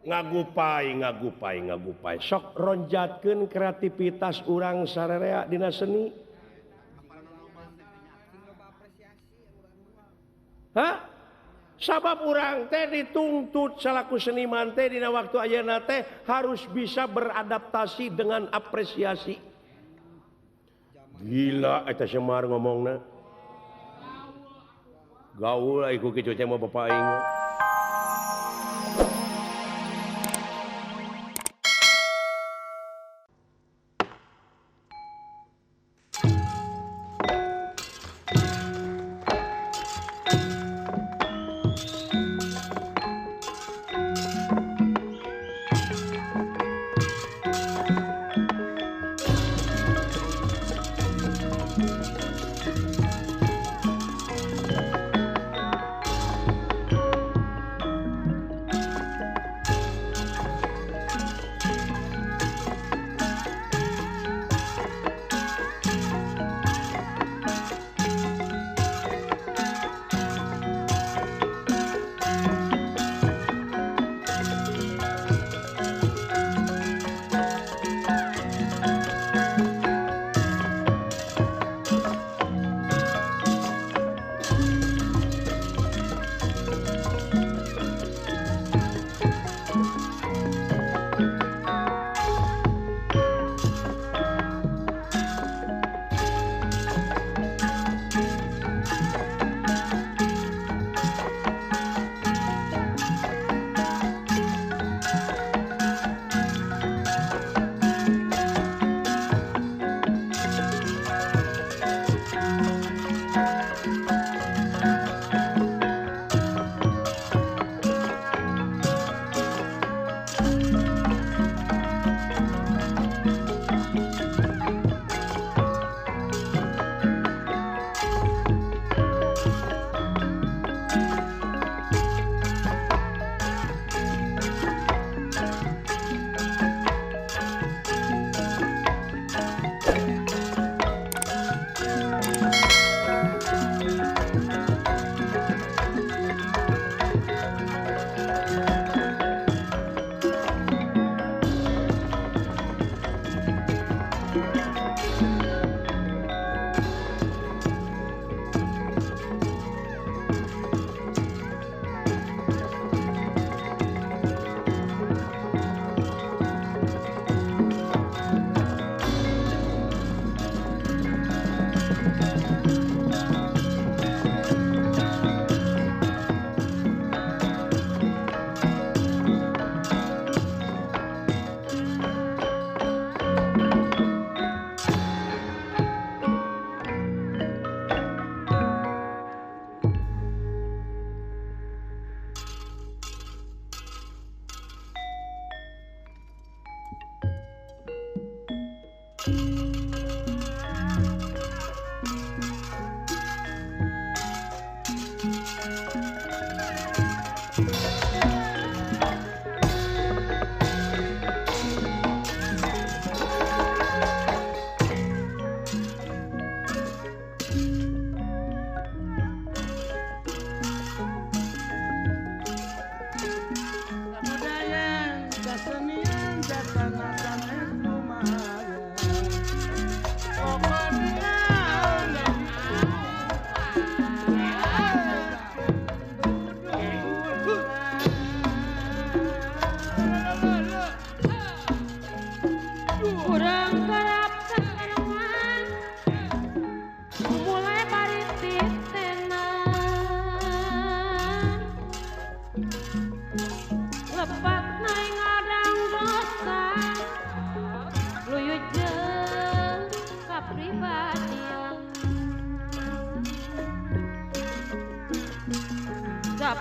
ngagupai sok ronjatkeun kreativitas urang sararea dina seni. Sabab urang teh dituntut salaku seniman teh dina waktu ayeuna teh harus bisa beradaptasi dengan apresiasi. Gila eta Semar ngomongna. Gaul iku kitu teh mah bapak aing.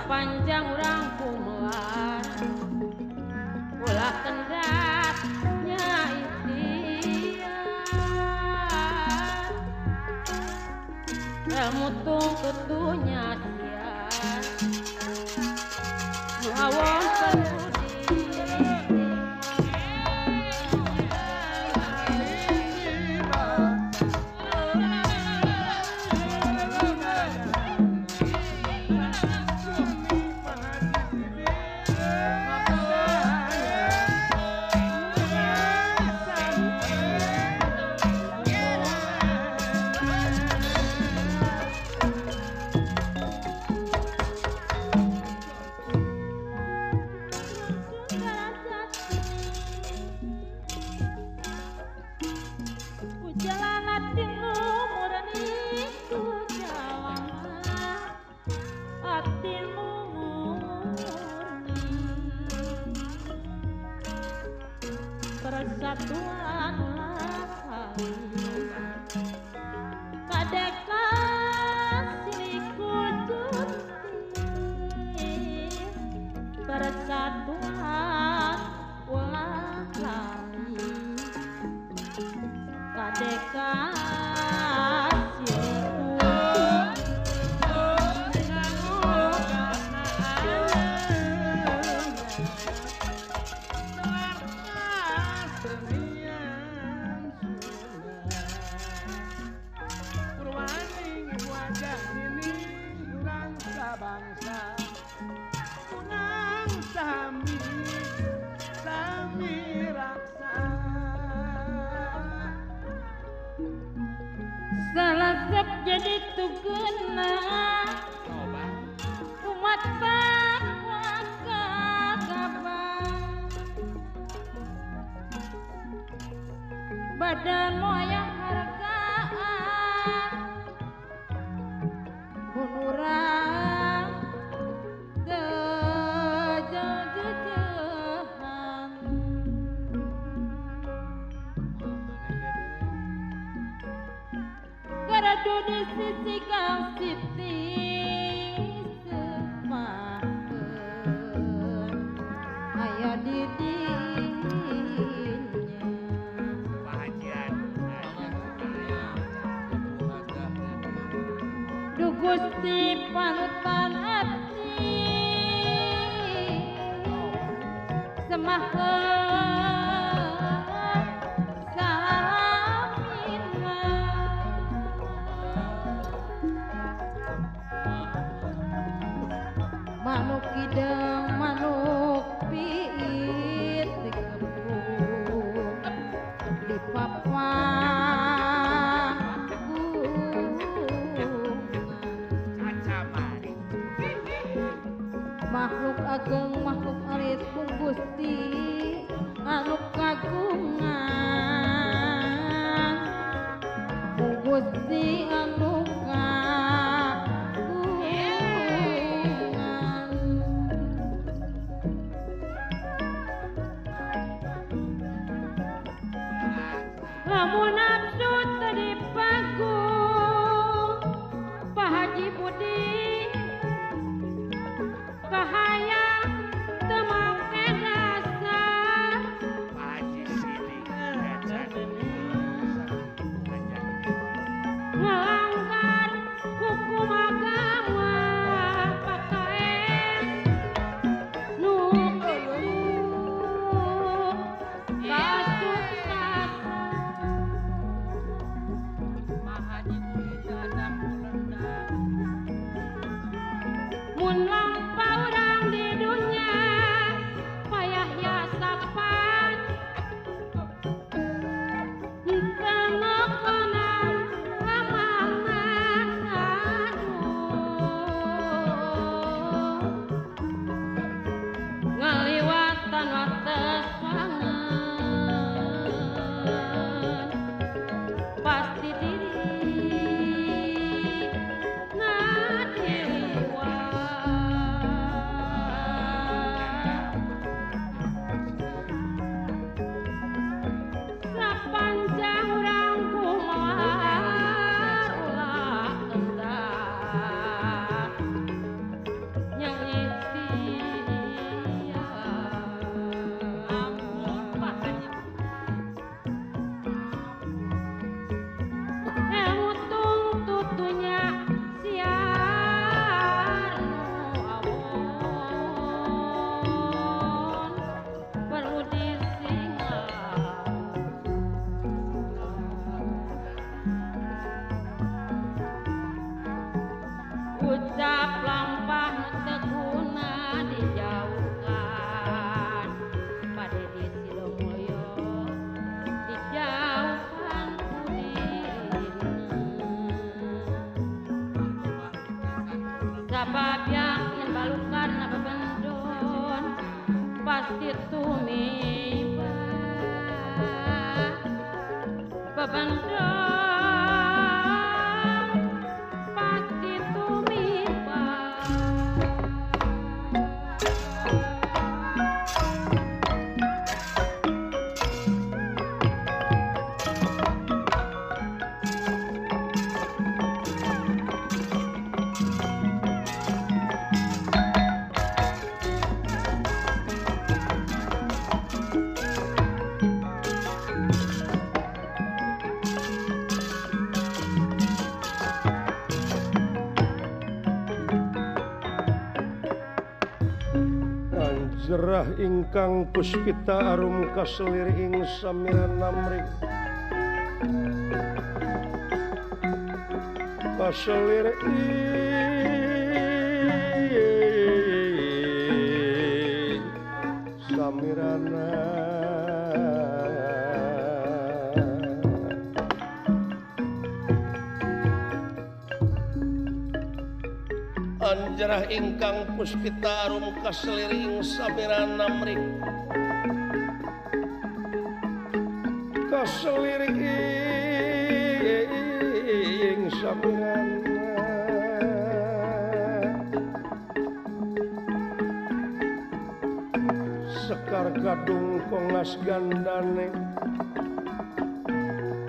Panjang urang kumelar ulah kendapnya ikhtiar mutung ketunya siar ngawon persatuan lakali kadeka siliku juti persatuan lakali kadeka bangsa unang sami raksa salasep jadi tugena umat warga gabang badan moyang hargaan hunurang dejejehan garadu di sisi gang siti semakeun aya di Gusti panutan ati semaheun salamina manuk ideng manuk piit dikepung di papan makhluk ageng makhluk alit kung Gusti anu kagungan kung Gusti anu kagungan lamun nafsu tadi pagung Pak Haji Budi bahaya temangke dasar Haji Sidik melanggar hukum agama pakai nu kasuksasan Pak Haji Budi dadang kulendang mun lampau urang di dunia payah ya sapan tenokonan amangan ngaliwatan watesangan pasti diri panjang urang kumaha ulah kendak yang ilmu tutunya siar nu awon perlu disinglah ucap lampah teguna dijauhkan pada di Silomulyo dijauhkan kudina sabab yakin balukan bebendon pasti tumiba bebendon pasti tumiba Jerah ingkang puspita arum kaselir ing samiran namring kaselir ing samirana anjarah ingkang puspita arum kaseliring samiran namring kaseliring samiran sekar gadung kongas gandane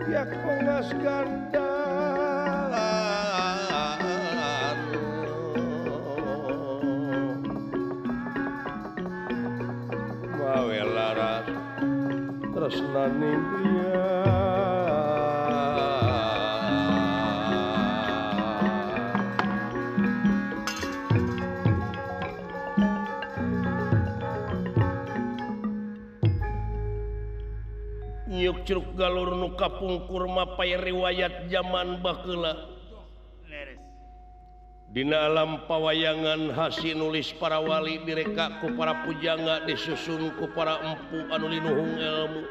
ya kongas gandane tresnane griya nyuk curug galur nu kapungkur mapai riwayat zaman baheula Leres. dina alam pawayangan hasi nulis para wali direka ku para pujangga disusun ku para empu anu linuhung ilmu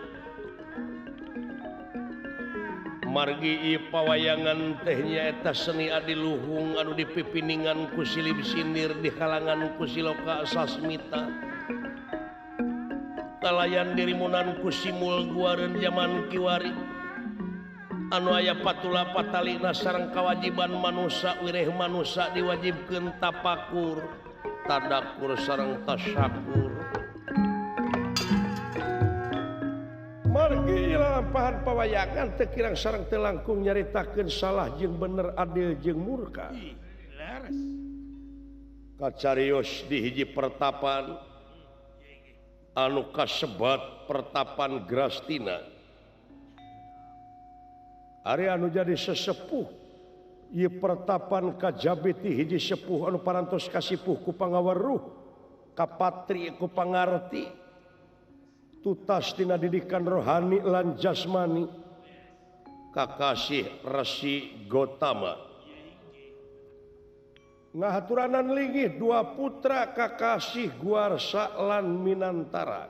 margi ieu pawayangan teh nyaeta seni adiluhung anu dipipiningan ku silih sindir di kalangan ku siloka sasmita kalayan dirimunan ku simul guareun zaman kiwari anu aya patula patalina sareng kawajiban manusia wireh manusia diwajibkeun tapakur tadakur sareng tasyakur margi lampahan pawayangan teu kirang sareng teu langkung nyaritakeun salah jeung bener adil jeung murka Leres. kacarios di hiji pertapan anu kasebat pertapan Grastina Ari anu jadi sesepuh ieu pertapan kajabiti hiji sepuh anu parantos kasipuh ku pangaweruh kapatri ku pangarti tutas tina didikan rohani lan jasmani kakasih Resi Gotama ngahaturanan linggih dua putra kakasih Guarsa lan Minantara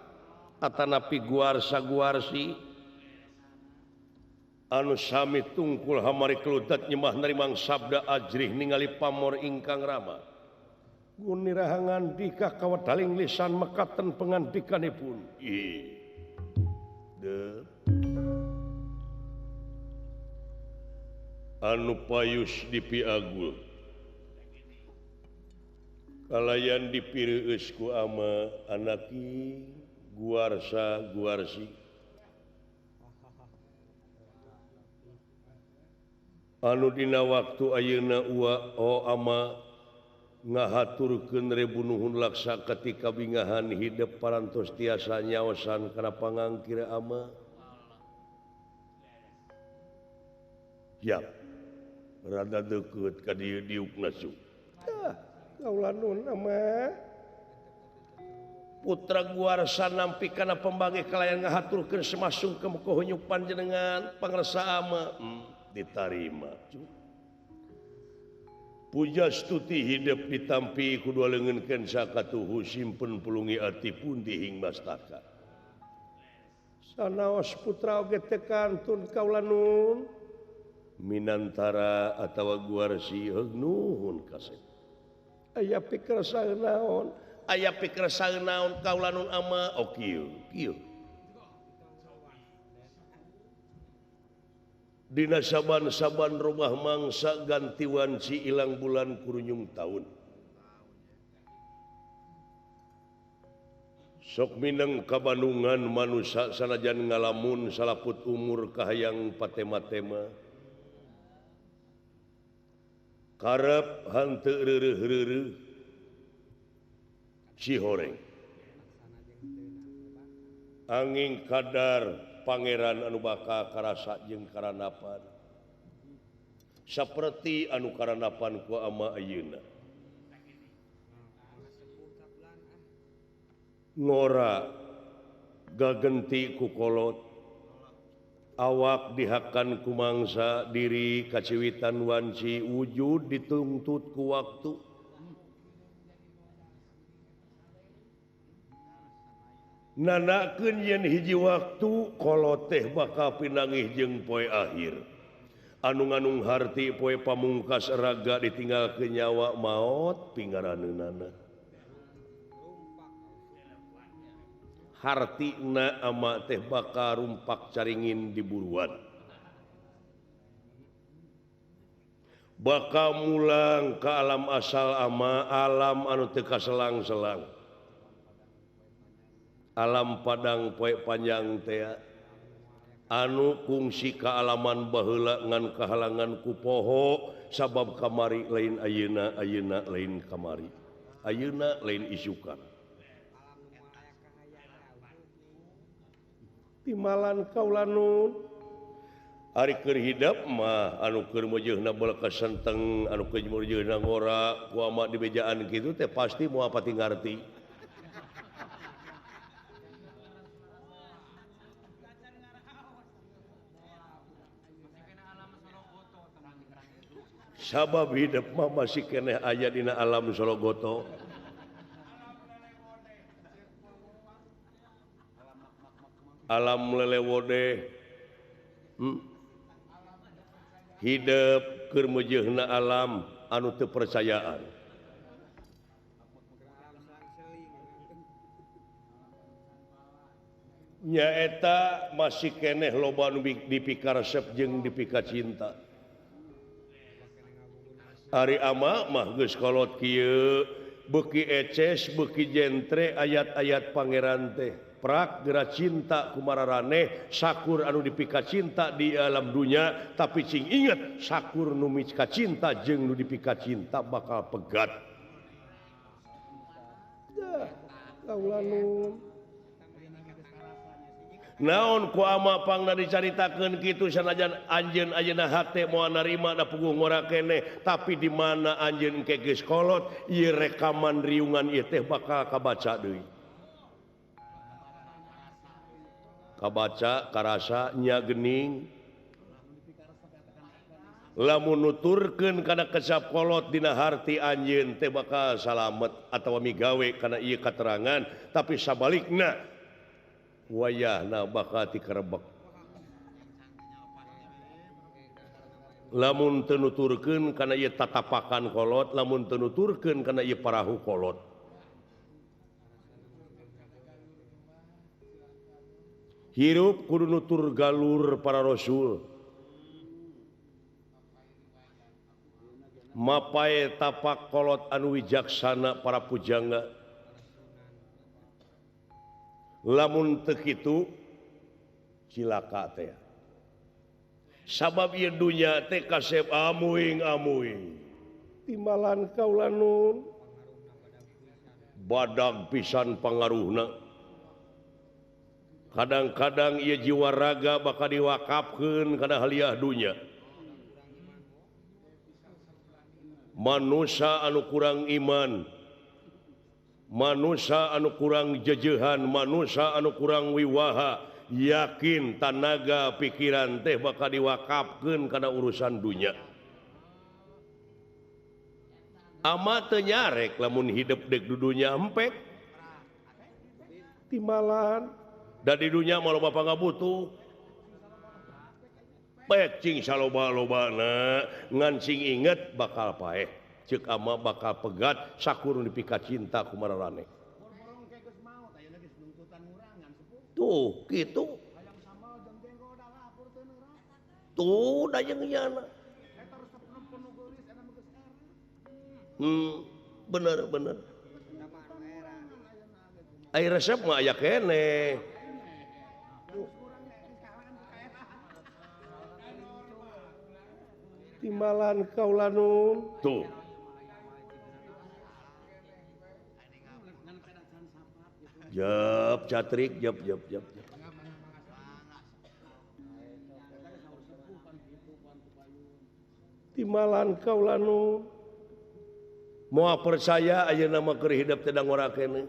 atanapi Guarsa Guarsi anu sami tungkul hamari keludat nyemah narimang sabda ajrih ningali pamor ingkang rama gunirahangan dikah kawadaling lisan mekaten pengandikanipun anu payus dipiagul kalayan dipireueus ku ama anaki Guarsa Guarsi anu dina waktu ayeuna ama ngahaturkeun rebu nuhun laksa ketika bingahan hidup parantos tiasa nyaosan kana pangangkir ama ya rada deukeut ka dieu diukna su kaula nun ama putra Guarsa nampi kana pembagi kalayan ngahaturkeun semasung ke kohonyuk panjenengan pangresa ama ditarima puja stuti hidup ditampi kudu leungeunkeun sakatuhu simpen pulungi ati pundi hing mastaka sanaos putra oge teh kantun kaula nun Minantara atawa Guarsi nuhun kasih aya pikir saeunaon kaula nun ama kieu dina saban-saban rumah mangsa gantiwan si ilang bulan kurunyung tahun sok mineng kabandungan manusia sanajan ngalamun salaput umur kahayang patema-tema karep hanteu reureuh-reureuh Cihoreng angin kadar Pangeran anu baka karasa jeung karanapan saperti anu karanapan ku ama ayeuna ngora gagenti ku kolot awak dihakan ku mangsa diri kaciwitan wanci wujud dituntut ku waktu nanakeun yen hiji waktu kolot teh bakal pinangih jeung poe akhir anu nganung harti poe pamungkas raga ditinggal ke nyawa maot pingaraneunana hartina ama teh bakal rumpak caringin diburuan bakal mulang ke alam asal ama alam anu teu kaselang-selang alam padang poe panjang teh anu kungsi kealaman baheula ngan kahalangan ku poho sabab kamari lain ayeuna ayeuna lain kamari ayeuna lain isukan timalan kaulanun ari keur hidap mah anu keur meujeunna bal kasenteng anu keur meujeunna ngora ku ama di bejaan kitu teh pasti moal pati ngarti sabab hidup mah masih keneh aya dina alam Sologoto alam lelewode hidup keur meujeunna alam anu teu percayaan nyaeta masih keneh loba anu dipikaresep jeung dipikacinta Ari ama mah geus kolot kieu beuki eces beuki jentre ayat-ayat pangeran teh prak geura cinta kumararane sakur anu dipika cinta di alam dunya tapi cing inget sakur nu mika cinta jeung nu dipika cinta bakal pegat dah kaulanun naon ku ama pangna dicaritakeun kitu sanajan anjeun ayeuna hate moal narima da puguh ngora keneh tapi di mana anjeun engke geus kolot ieu rekaman riungan ieu teh bakal kabaca deui kabaca karasa nya geuning lamun nuturkeun kana kesap kolot dina harti anjeun teh bakal salamet atawa migawe kana ieu katerangan tapi sabalikna wayahna bakal tikerebek lamun teu nuturkeun kana ieu tatapakan kolot lamun teu nuturkeun kana ieu parahu kolot hirup kudu nutur galur para rasul mapae tapak kolot anu wijaksana para pujangga lamun teu kitu cilaka teh sabab ieu dunya teh kasep amuing-amuing timbalan kaulanun badag pisan pangaruhna kadang-kadang ieu jiwa raga bakal diwakafkeun kana haliah dunya manusia anu kurang iman manusia anu kurang jejehan manusia anu kurang wiwaha yakin tanaga pikiran teh bakal diwakafkeun kana urusan dunya ama teu nyarek lamun hidup dek di dunya empek timbalan da di dunya mah loba pangabutuh pek cing saloba-lobana ngan cing inget bakal paeh ceuk ama bakal pegat sakur dipika cinta kumararane tuh kitu tuh dayeng nyana bener ai resep mah aya keneh timbalan kaulanun tuh jap catrik jap timbalan kaulanun moal percaya ayeuna mah keur hidup teh da ngora keneh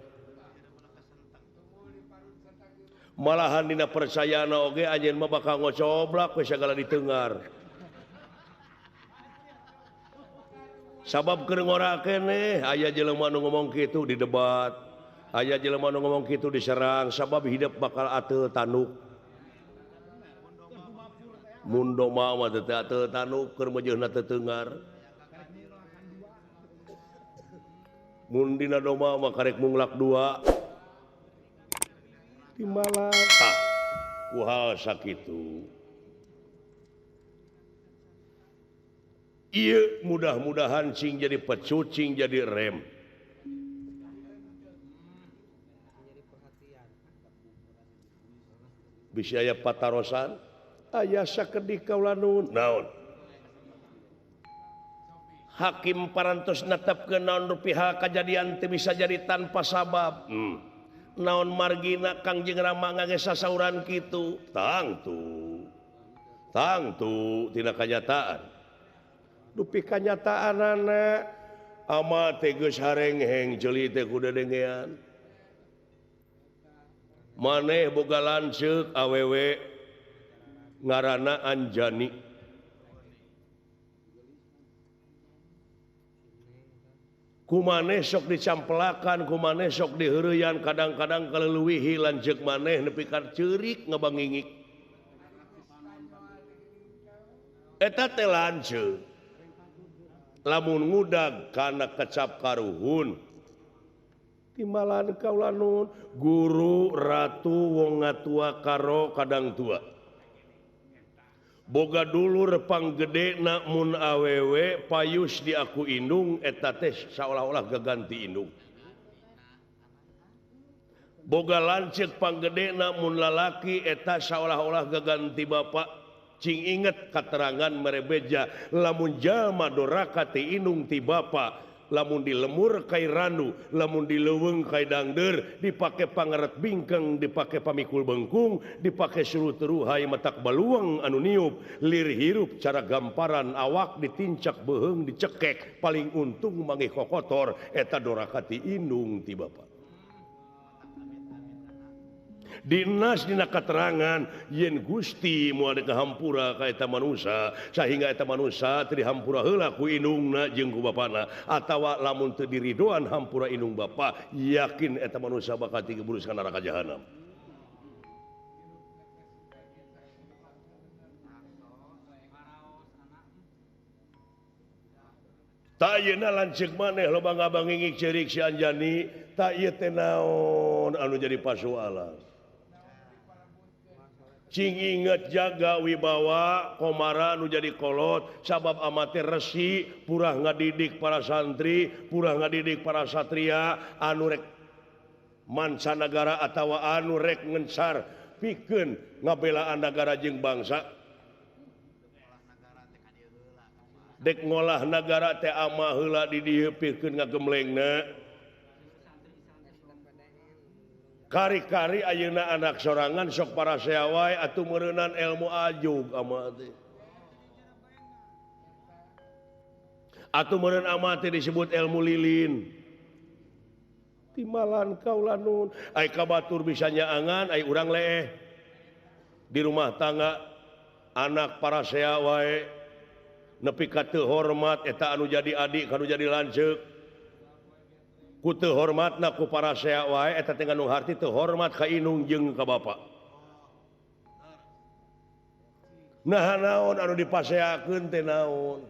malahan dina percayana oge anjeun mah bakal ngocoblak we sagala ditengar sabab keur ngora keneh aya jelema nu ngomong kitu di debat aya jelema nu ngomong kitu diserang sabab hidup bakal ateu tanuk mundo mah teh ateu tanuk keur mejeunna teu teungar mun dina doma mah karek munglak dua di malam kuhal sakitu ieu mudah-mudahan cing jadi pecut cing jadi rem bisa aya patarosan aya sakedik kaulanun naon hakim parantos netepkeun naon rupiah kajadian teu bisa jadi tanpa sabab naon margina Kangjeng Rama ngage sasauran kitu tangtu tina kanyataan dupi kanyataanana ama teh geus harengheng jeuli teh kudu dengean maneh boga lanceuk awewe ngaranna Anjani kumaneh sok dicampelakan kumaneh sok diheureyan kadang-kadang kaleuwihi lanceuk maneh nepi ka ceurik ngabangingik eta teh lanceuk lamun ngudag kana kecap karuhun timbalan kaulanun guru ratu wong ngatua karo kadang tua boga dulur panggedena mun awewe payus di aku indung eta teh saolah-olah gaganti indung boga lanceuk panggedena mun lalaki eta saolah-olah gaganti bapak cing inget katerangan merebeja lamun jalma doraka ti indung ti bapa lamun dilemur kai randu lamun dileuweung kai dangdeur dipake pangeret bingkeng dipake pamikul bengkung dipake suruh teruhai matak baluang anu niup lir hirup cara gamparan awak ditincak beheung dicekek paling untung mangih kokotor eta doraka ti indung ti bapa dinas dina katerangan yen Gusti moal kahampura ka eta manusia sehingga eta manusia teu dihampura heula ku indungna jeung ku bapana atawa lamun teu diridoan hampura indung bapa yakin eta manusia bakal digeburus ka neraka jahanam tak yeuna lanceuk maneh loba ngabangingik ceurik si Anjani tak ieu teh naon anu jadi pasoalan cing inget jaga wibawa komara nu jadi kolot sabab amatir resi purah ngadidik para santri purah ngadidik para satria anu rek mancanagara atawa anu rek ngencar pikeun ngabelaan nagara jeung bangsa dek ngolah nagara teh ama heula di dieu pikeun ngagemlengna kari-kari ayeuna anak sorangan sok para seawai atuh meureunan ilmu ajug ama teh atuh meureun ama teh disebut ilmu lilin timalan kaulanun ai kabatur bisa nyaangan ai urang leeh di rumah tangga anak para seawai nepi ka teu hormat eta anu jadi adik kanu jadi lanceuk ku teu hormatna ku para sea wae eta teh nganu harti teu hormat ka indung jeung ka bapa nah naon anu dipaseakeun teh naon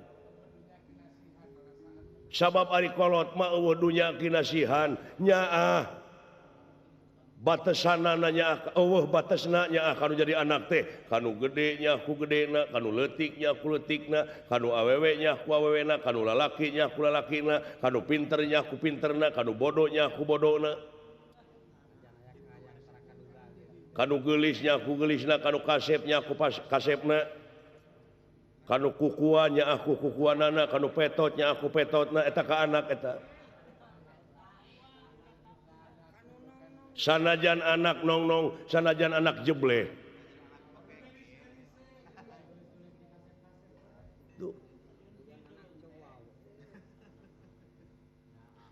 sabab ari kolot mah eueuh dunya kinasihan nyaah batesanana nyaah eueuh batesna nyaah kanu jadi anak teh kanu gede nya ku gedena kanu leutik nya ku leutikna kanu awewe nya ku awewena kanu lalaki nya ku lalakina kanu pinter nya ku pinterna kanu bodoh nya ku bodona kanu geulis nya ku geulisna kanu kasep nya ku kasepna kanu kukuan nya aku kukuanana kanu petot nya aku petotna eta ka anak eta sanajan anak nong-nong sanajan anak jebleh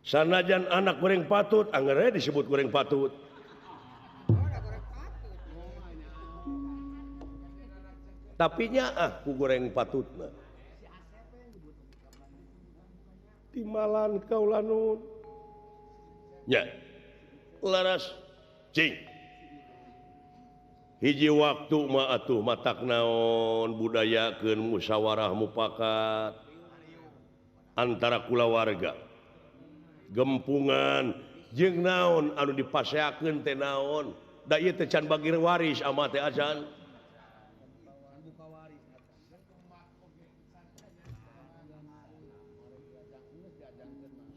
sanajan anak goreng patut angere disebut goreng patut tapi nya ku goreng patutna timalan kaula nun nya laras cing hiji waktu mah atuh matak naon budayakeun musyawarah mufakat antara kulawarga gempungan jeung naon anu dipaseakeun teh naon da ieu teh can bagi waris ama teh ajan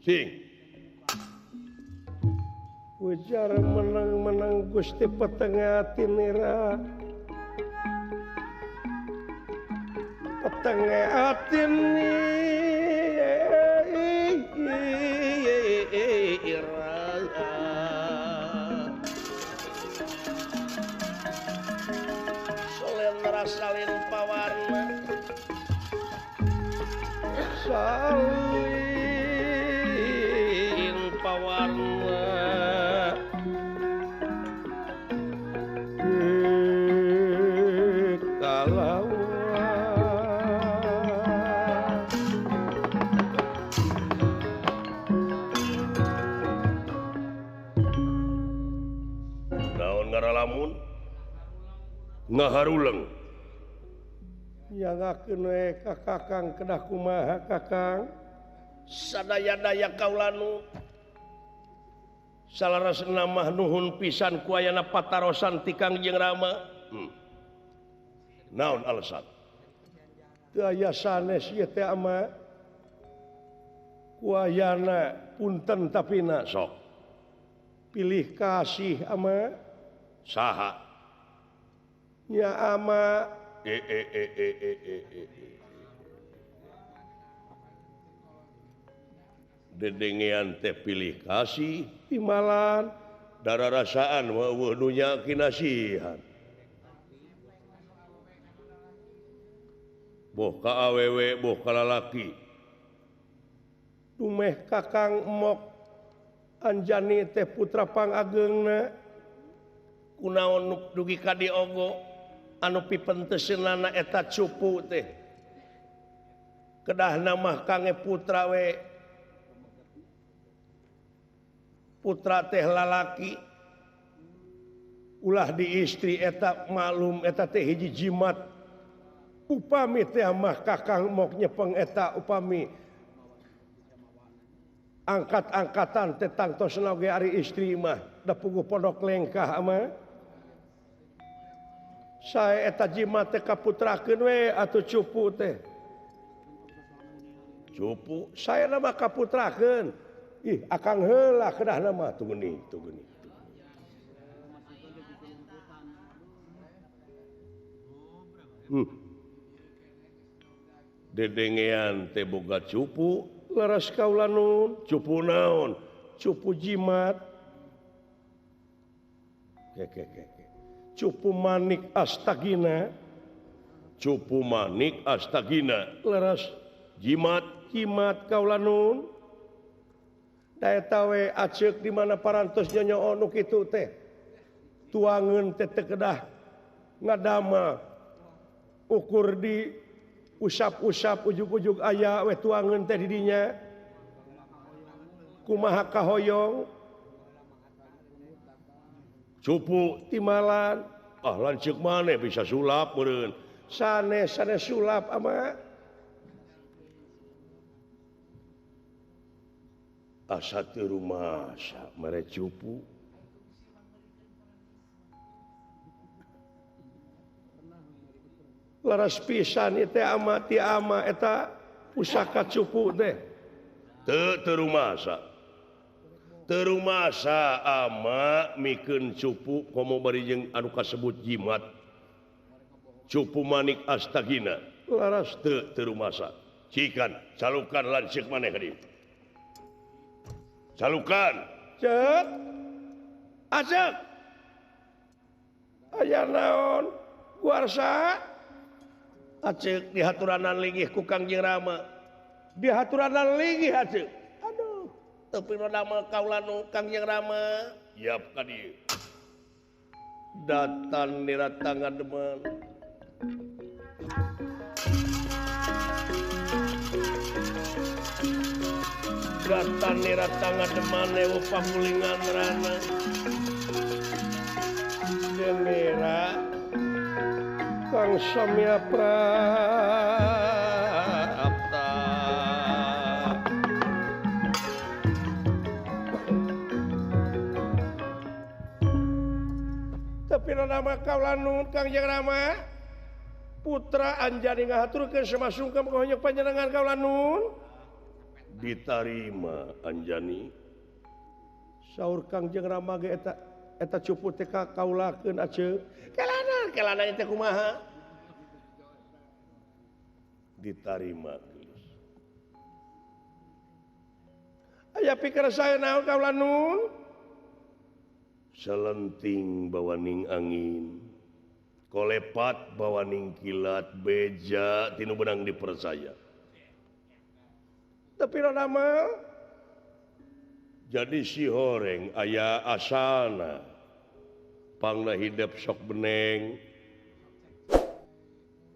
sing ujar menang-menang Gusti Petengah Nira Petengah Nira Solen rasalin pawarna salin pawarna ngaharuleng nyangakeun we ka Kakang kedah kumaha Kakang sadaya-daya kaulanu salarasna mah nuhun pisan ku ayana patarosan ti Kangjeng Rama naon alasan teu aya sanes ieu teh ama ku ayana punten tapina sok pilih kasih ama saha ya ama dedengean teh pilih kasih timalan dara rasaan weuh dunya kinasihan boh ka awewe boh ka lalaki dumeh Kakang Mok Anjani teh putra pangageungna kunaon dugi ka diogo anu pipenteuseunana eta cupu teh kedahna mah kange putra we putra teh lalaki ulah di istri eta maklum eta teh hiji jimat upami teh mah Kakang Mok nyepeng eta upami angkat-angkatan teh tangtosna ge ari istri mah da puguh pondok lengkah mah sae eta jimat teh kaputrakeun we atuh cupu teh cupu sae mah kaputrakeun ih akang heula kedahna mah tu geuning dedengean teh boga cupu laras kaula nun cupu naon cupu jimat cupu manik astagina laras jimat kaula nun da eta we aceuk di mana parantos nyoon nu kitu teh tuangeun teh kedah ngadama ukur di usap-usap ujug-ujug aya we tuangeun teh di dinya kumaha kahoyong cupu timalan lanceuk maneh bisa sulap meureun sanes sulap ama asa teu rumasa mere cupu laras pisan ieu teh ama ti ama eta pusaka cupu teh teu rumasa terumasa ama mikeun cupu komo bari jeung anu kasebut jimat cupu manik astagina laras teu terumasa cikan calukan lanceuk maneh ka dieu calukan ceuk aceuk aya naon kuarsa aceuk dihaturanan linggih ku Kangjeng Rama dihaturanan linggih aceuk tapi nama kaulanu Kangjeng Rama yap ka dieu datan nira tangan demen gatan nira tangga demane pamulingan rana Demira Kang Samya Prapta tapi nama kaulanun Kang Jeng Rama putra Anjani ngahaturkeun samasungkem kahonjok panjenengan kaulanun diterima Anjani saur Kang Jeng Rama ge eta cupu teh kaulakeun aceuk kelana teh kumaha diterima aya pikir saya naon kaulanun selenting bawaning angin kolepat bawaning kilat beja tinu benang dipercaya tapi nama jadi si horeng aya asana pangna hidup sok beneng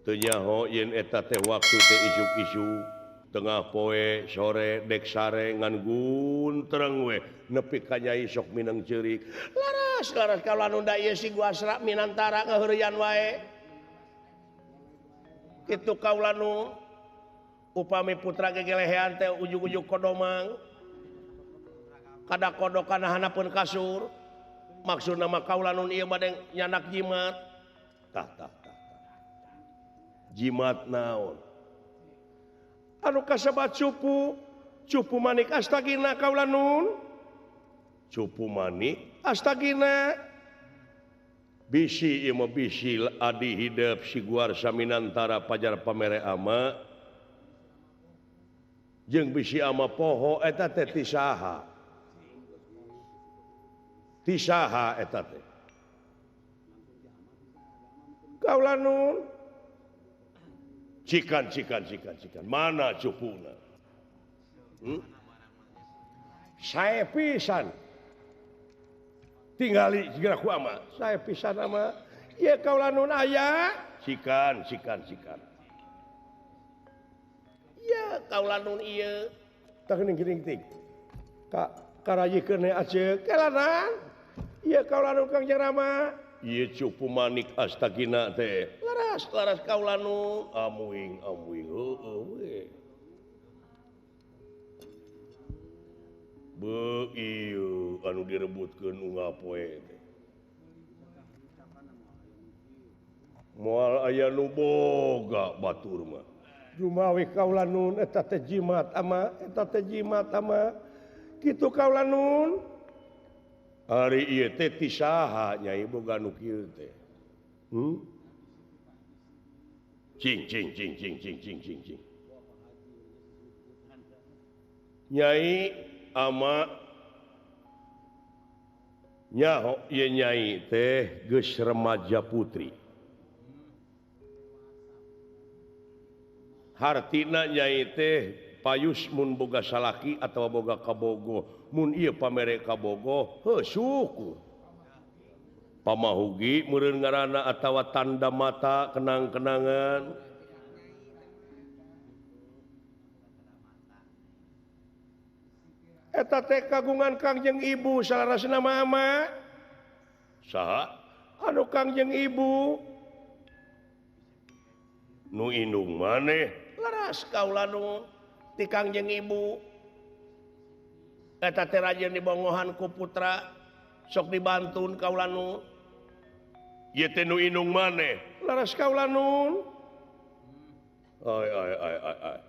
teu nyaho yen eta teh waktu teh isuk-isuk tengah poe sore dek sare ngan guntreng we nepi ka Nyai sok minang ceurik laras kaulanun da ieu si Guasra minantara ngaheureuyan wae kitu kaulanun upami putra gegelehean teh ujug-ujug kodomang kada kodokan hanapeun kasur maksud nama kaulanun ieu bade nyanak jimat tah jimat naon anu kasebat cupu manik astagina kaulanun cupu manik astagina bisi ieu mah bisi adi hidup si Guarsa minantara pajar pamere ama jeung bisi ama poho eta teh tisaha eta teh kaulanun cikan mana cupuna saya pisan tinggali segera ku ama saya pisan ama ieu kaulanun aya cikan ya kaulanun ieu tah geuning ting karayikeun aceuk kelana ieu kaulanun Kang Jeng Rama ieu cupu manik astagina teh laras kaulanun amuing heueuh we beu ieu anu direbutkeun unggal poe teh moal aya nu boga batur mah rumawi kaulanun eta teh jimat ama kitu kaulanun ari ieu teh ti saha Nyai boga nu kieu teh cing Nyai ama nyaho ieu Nyai teh geus remaja putri hartina Nyai teh payus mun boga salaki atawa boga kabogo mun ieu pamere kabogo heuh syukur pamahugi meureun ngaranna atawa tanda mata kenang-kenangan eta teh kagungan Kangjeng Ibu salarasna mama saha anu Kangjeng Ibu nu indung maneh laras kaulanun ti Kangjeng Ibu eta teh rajeun dibongohan ku putra sok dibantun kaulanun ieu teh nu indung maneh laras kaulanun ai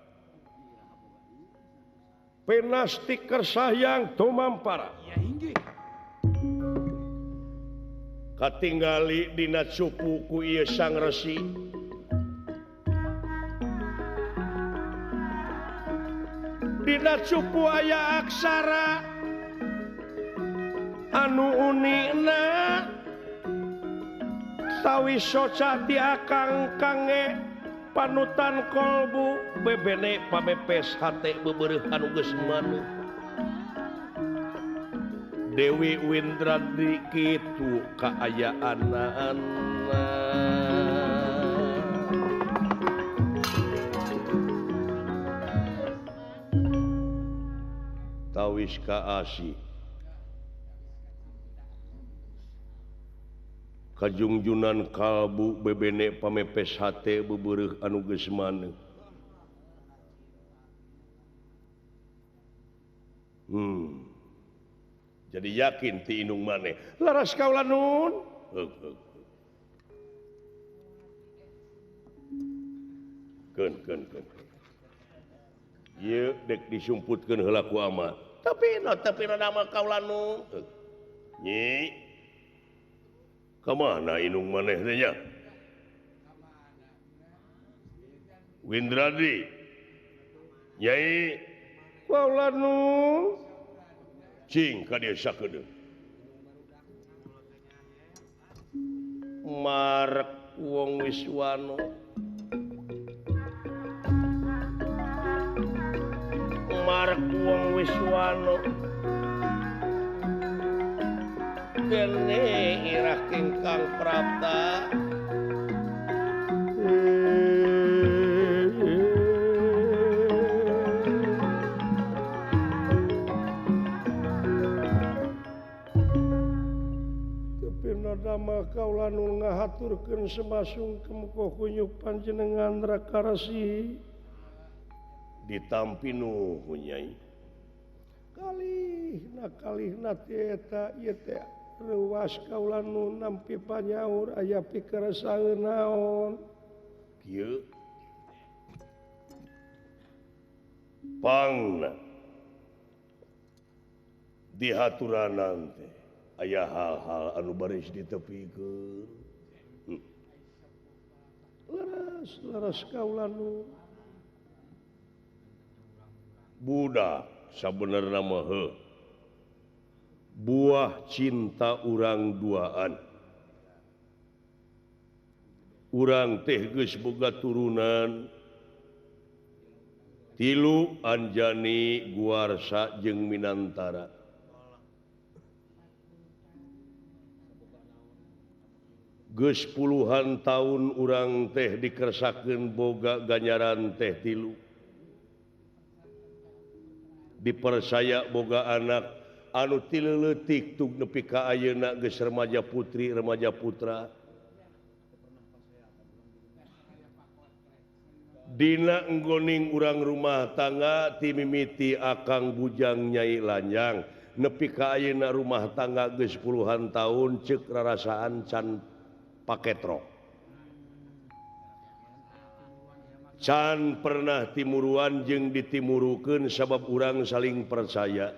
penastik kersayang tumampara katinggali dina cupu ku ieu sang resi dina cupu aya aksara anu unikna tawi soca ti akang kange panutan kolbu bebene pamepes hate bebereuh anu geus manuk Dewi Windradi kitu kaayaanna kawis ka asi kajungjunan kalbu bebene pamepes hate bebeureuh anu geus maneh. Jadi yakin ti inung maneh laras kaula nun. Keun ieu dek disumputkeun heula ku ama tapi nama kaula nun. Nyi kamana inung maneh teh nya Windradi Nyai kaula nun cing ka dieu sakedeung Marek wong Wiswano Marek wong Wiswano dene irah kingkang prapta Dama kaula nu ngahaturkeun semasung kemuka kunyuk panjenengan rakarasi ditampi nuhun Nyai kalihna teh eta ieu teh ruas kaula nu nampi panyaur aya pikeresaeun naon kieu pangna dihaturanan teh aya hal-hal anu baris ditepikeun laras kaula nu budak sabenerna mah buah cinta urang duaan urang teh geus boga turunan 3 Anjani Guarsa jeung Minantara geus puluhan tahun urang teh dikersakeun boga ganjaran teh 3 dipersaya boga anak anu tileutik tug nepi ka ayeuna geus remaja putri remaja putra dina enggoning urang rumah tangga ti mimiti akang bujang Nyai Lanjang nepi ka ayeuna rumah tangga geus puluhan tahun ceuk rarasaan can paketrok can pernah timuruan jeung ditimurukeun sabab urang saling percaya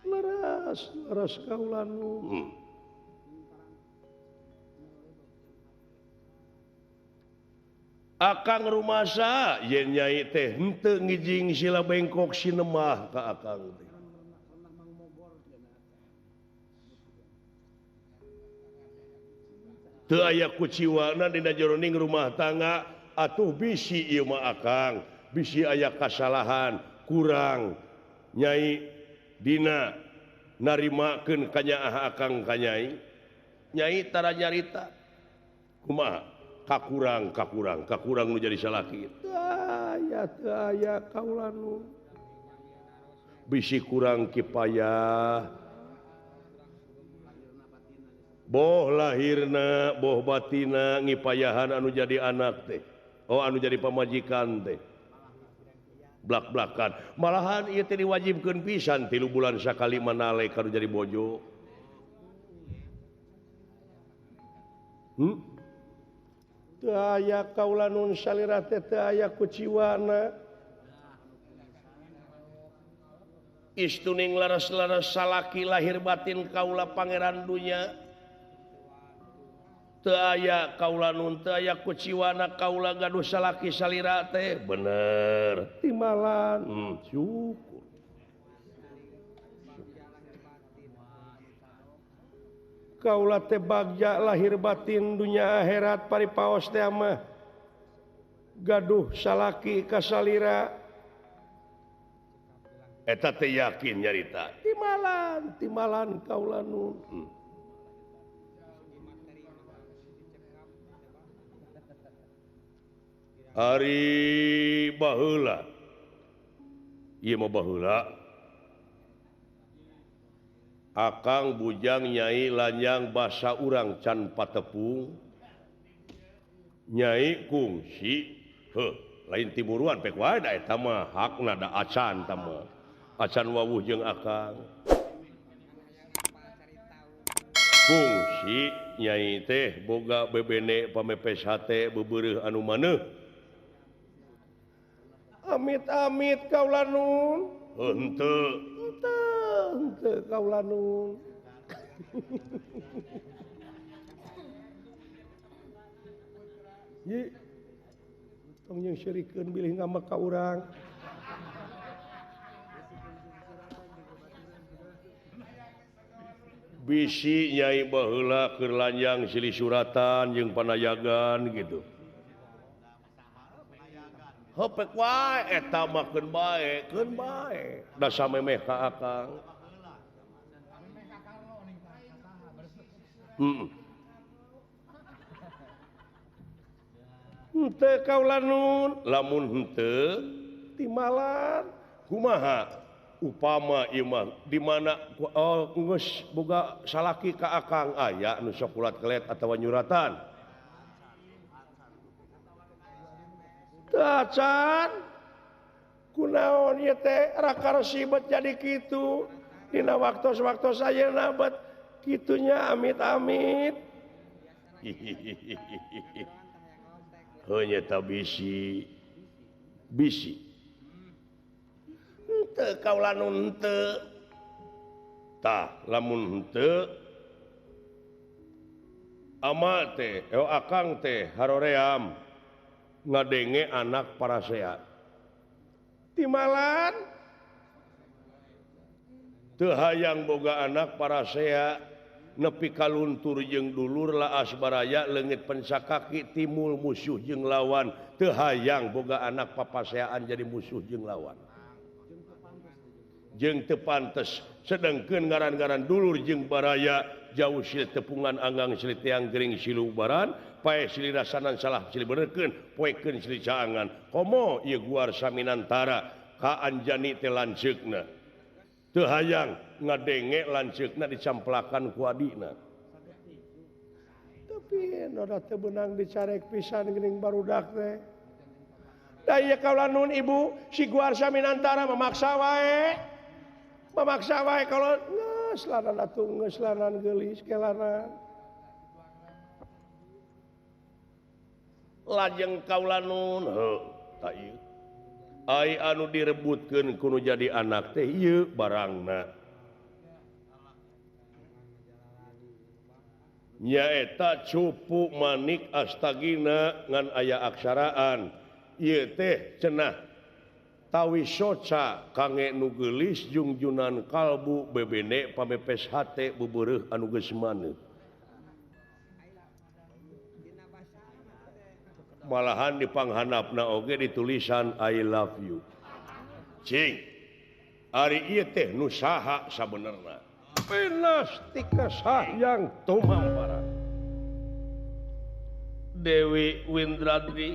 laras kaula nu akang rumasa yen Nyai teh henteu ngijing sila bengkok sinemah ka akang teh teu aya kuciwana dina jroning rumah tangga atuh bisi ieu mah akang bisi aya kasalahan kurang Nyai dina narimakeun kanyaah akang ka Nyai Nyai tara nyarita kumaha kakurang nu jadi salaki teu aya kaula nu bisi kurang kipayah boh lahirna boh batina ngipayahan anu jadi anak teh anu jadi pamajikan teh blak-blakan malahan ieu teh diwajibkeun pisan 3 bulan sakali manalek kanu jadi bojo teu aya kaula nun salira teh teu aya kuciwana istuning laras-laras salaki lahir batin kaula pangeran dunya teu aya kaula nun teu aya kuciwana kaula gaduh salaki salira teh bener timalan syukur kaula teh bagja lahir batin dunya akhirat paripaos teh mah gaduh salaki ka salira eta teh yakin nyarita timalan kaula nun hari baheula ieu mah baheula Akang bujang Nyai lanyang basa urang can patepung Nyai kungsi lain timuruan pek wae da eta mah hakna da acan tama acan wawuh jeung akang kungsi Nyai teh boga bebene pamepes hate bebeureuh anu maneuh amit-amit kaula nun henteu kaula nun ye tong yang syirikeun bilih ngama ka urang bisi Nyai baheula keur lanjang silih suratan jeung panayagan gitu hopek wae eta mah keun bae da samemeh ka akang henteu kaula nun lamun henteu timalan kumaha upama ieu mah di mana geus boga salaki ka akang aya nu sok ulat kelet atawa nyuratan teu acan kunaon ieu teh raka resibet jadi kitu dina waktos-waktos ayeuna bet kitunya amit-amit hanya tak bisi henteu kaula nun henteu tah lamun henteu ama teh akang teh haroream ngadenge anak parasea timalan teu hayang boga anak parasea nepi kaluntur jeung dulur laas baraya leungit pencakaki timul musuh jeung lawan teu hayang boga anak papaseaan jadi musuh jeung lawan jeung teu pantes sedengkeun ngaran-ngaran dulur jeung baraya jauh silih tepungan anggang silih teang gering silih ubaran pae silih rasanan salah silih benerkeun poekeun silih caangan komo ieu guar saminantara ka anjani teh lanceukna teu hayang ngadenge lanceukna dicamplakan ku adina tapi noda teu beunang dicarek pisan geuning barudak teh da ieu kaula nun ibu si guar saminantara memaksa wae kalau geus lanan atuh geus lanan geulis kelanan lajeng kaula nun heuh ta ieu ai anu direbutkeun kudu jadi anak teh ieu barangna nyaeta cupu manik astagina ngan aya aksaraan ieu teh cenah tawisoca kange nu geulis jungjunan kalbu bebene pamepes hate bebeureuh anu geus maneuh malahan di panghandapna oge ditulisan I love you cing ari ieu teh nu saha sabenerna penastika sayang tumampara Dewi Windradri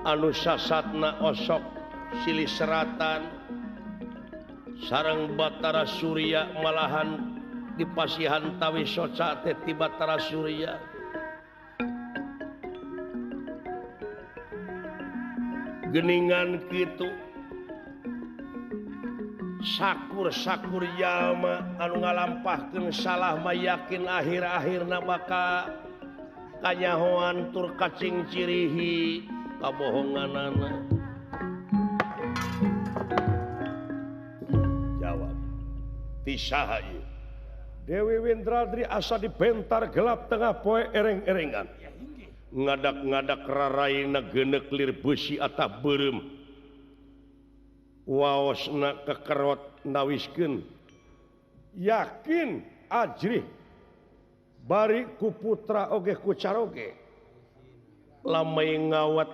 anu sasatna osok silih seratan sareng Batara Surya malahan di pasihan tawisoca teh ti Batara Surya geningan kitu sakur-sakur jalma anu ngalampahkeun salah mah yakin akhir-akhirna bakal kanyahoan tur kacing cirihi kabohonganana jawab ti saha ieu Dewi Windradri asa dibentar gelap tengah poe ereng-erengan ngadak-ngadak raraina geuneuk lir beusi atap beureum waosna kekerot nawiskeun yakin ajrih bari ku putra oge ku caroge lamai ngawat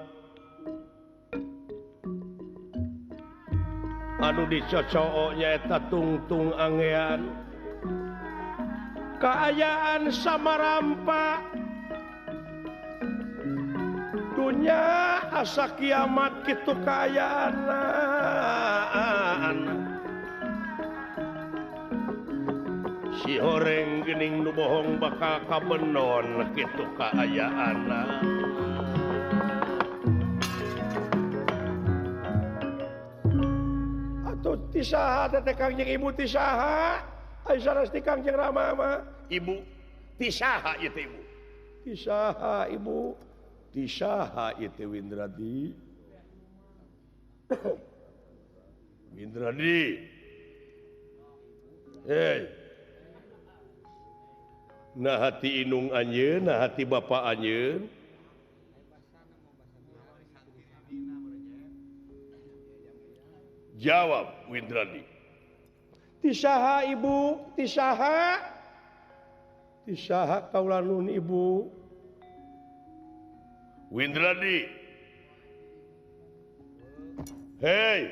anu dicocok nyaeta tungtung angean kaayaan samarampa dunya asa kiamat kitu kaayaan si horeng gening nu bohong bakal kabenon kitu kaayaanna. Atuh ti saha teh Kangjeng Ibu ti saha? Ai sanes ti Kangjeng Rama mah. Ibu ti saha ieu teh Ibu? Ti saha Ibu? Ti saha ieu teh Windradi? Windradi. Hei. Nah hati inung anjeun, nah hati bapa anjeun. Jawab Windradi. Ti saha Ibu? Ti saha? Ti saha kaula nun Ibu? Windradi. Hei.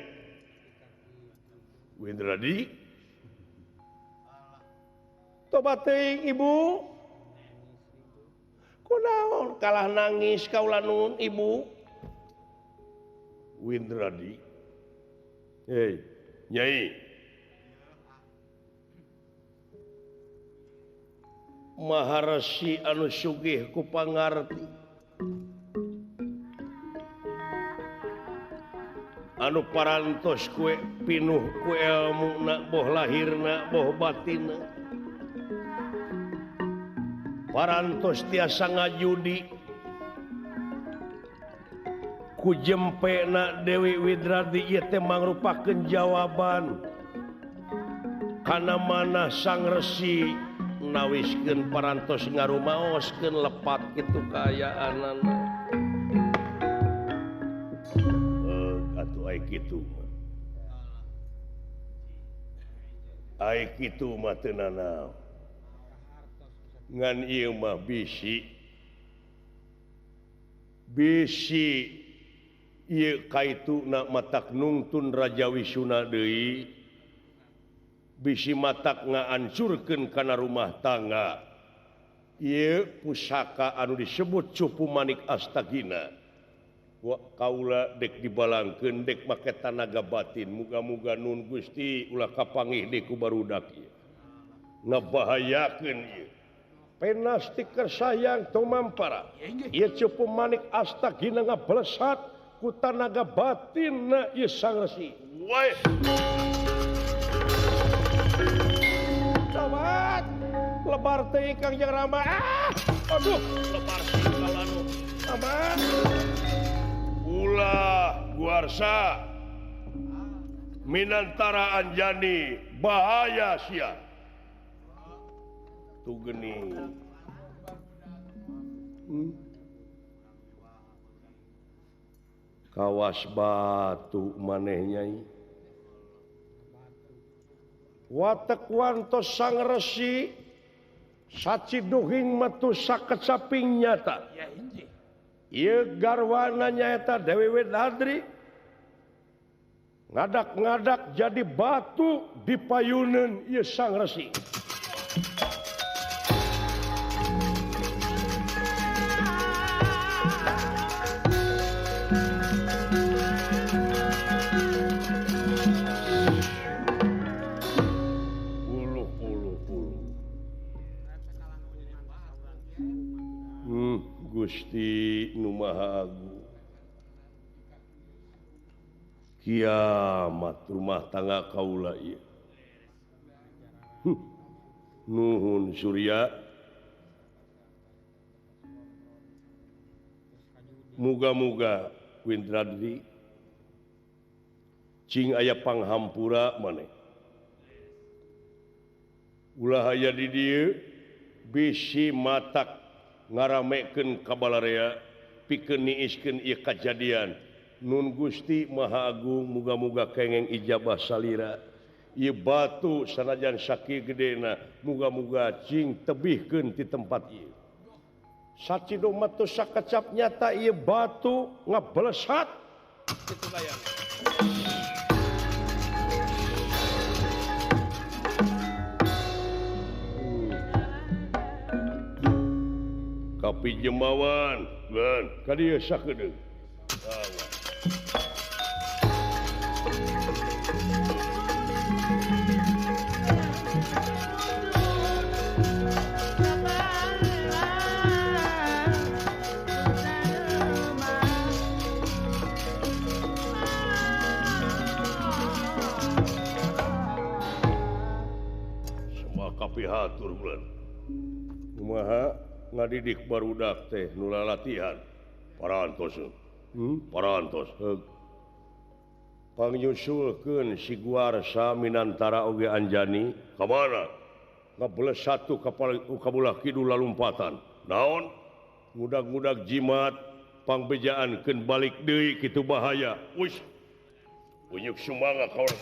Windradi. Tobat teuing Ibu. Kunaon kalah nangis kaula nun Ibu? Windradi. Hei, Nyai. Maharesi anu sugih ku pangarti. Anu parantos kue pinuh ku ilmuna boh lahirna boh batinna. Parantos tiasa ngajudi ku jempena Dewi Windradi ieu teh mangrupakeun jawaban kana manah sang resi nawiskeun parantos ngarumaoskeun lepat kitu kaayaanana. Atuh ai kitu mah. Ai kitu mah teu nanaon. Ngan ieu mah bisi ieu kaituna matak nungtun Raja Wisuna deui bisi matak ngahancurkeun kana rumah tangga ieu pusaka anu disebut Cupu Manik Astagina kaula dek dibalangkeun dek make tanaga batin muga-muga nun Gusti ulah kapanggih deui ku barudak ieu ngabahayakeun ieu pena stiker sayang tumampara ieu Cupu Manik Astagina ngablesat ku tanaga batinna ieu sang resi. Wai. Sobat, lebar teuing Kangjeng Rama. Aduh, lebar kalanu. Aman. Ulah guarsa. Minantara Anjani bahaya sia. Tu geuning. Kawas batu maneh Nyai. Watek wantos sang resi saciduhing metu sakecaping nyata. Ieu garwana nyaeta Dewi Windradi. Ngadak-ngadak jadi batu di payuneun ieu sang resi. Gusti Nu Maha Agung. Kiamat rumah tangga kaula ieu. Nuhun Surya. Muga-muga Windradi cing aya panghampura maneh. Ulah aya di dieu bisi matak ngaramekeun kabalarea pikeun niiskeun ieu kajadian. Nun Gusti Maha Agung muga-muga kengeng ijabah salira. Ieu batu sanajan sakieu gedena muga-muga cing tebihkeun ti tempat ieu. Sacidong matu sakecap nyata ieu batu ngablesat kitu gayana. Kapi jemawan kan kadieu sakedeung. hatur bulan kumaha ngadidik barudak teh nula latihan parantos parantos pangnyusulkeun si Guarsa Minantara oge Anjani ka mana ngabeles satu kapal kabulah kidul lalumpatan naon ngudag-ngudag jimat pangbejaankeun balik deui kitu bahaya wis unyuk sumanga kawan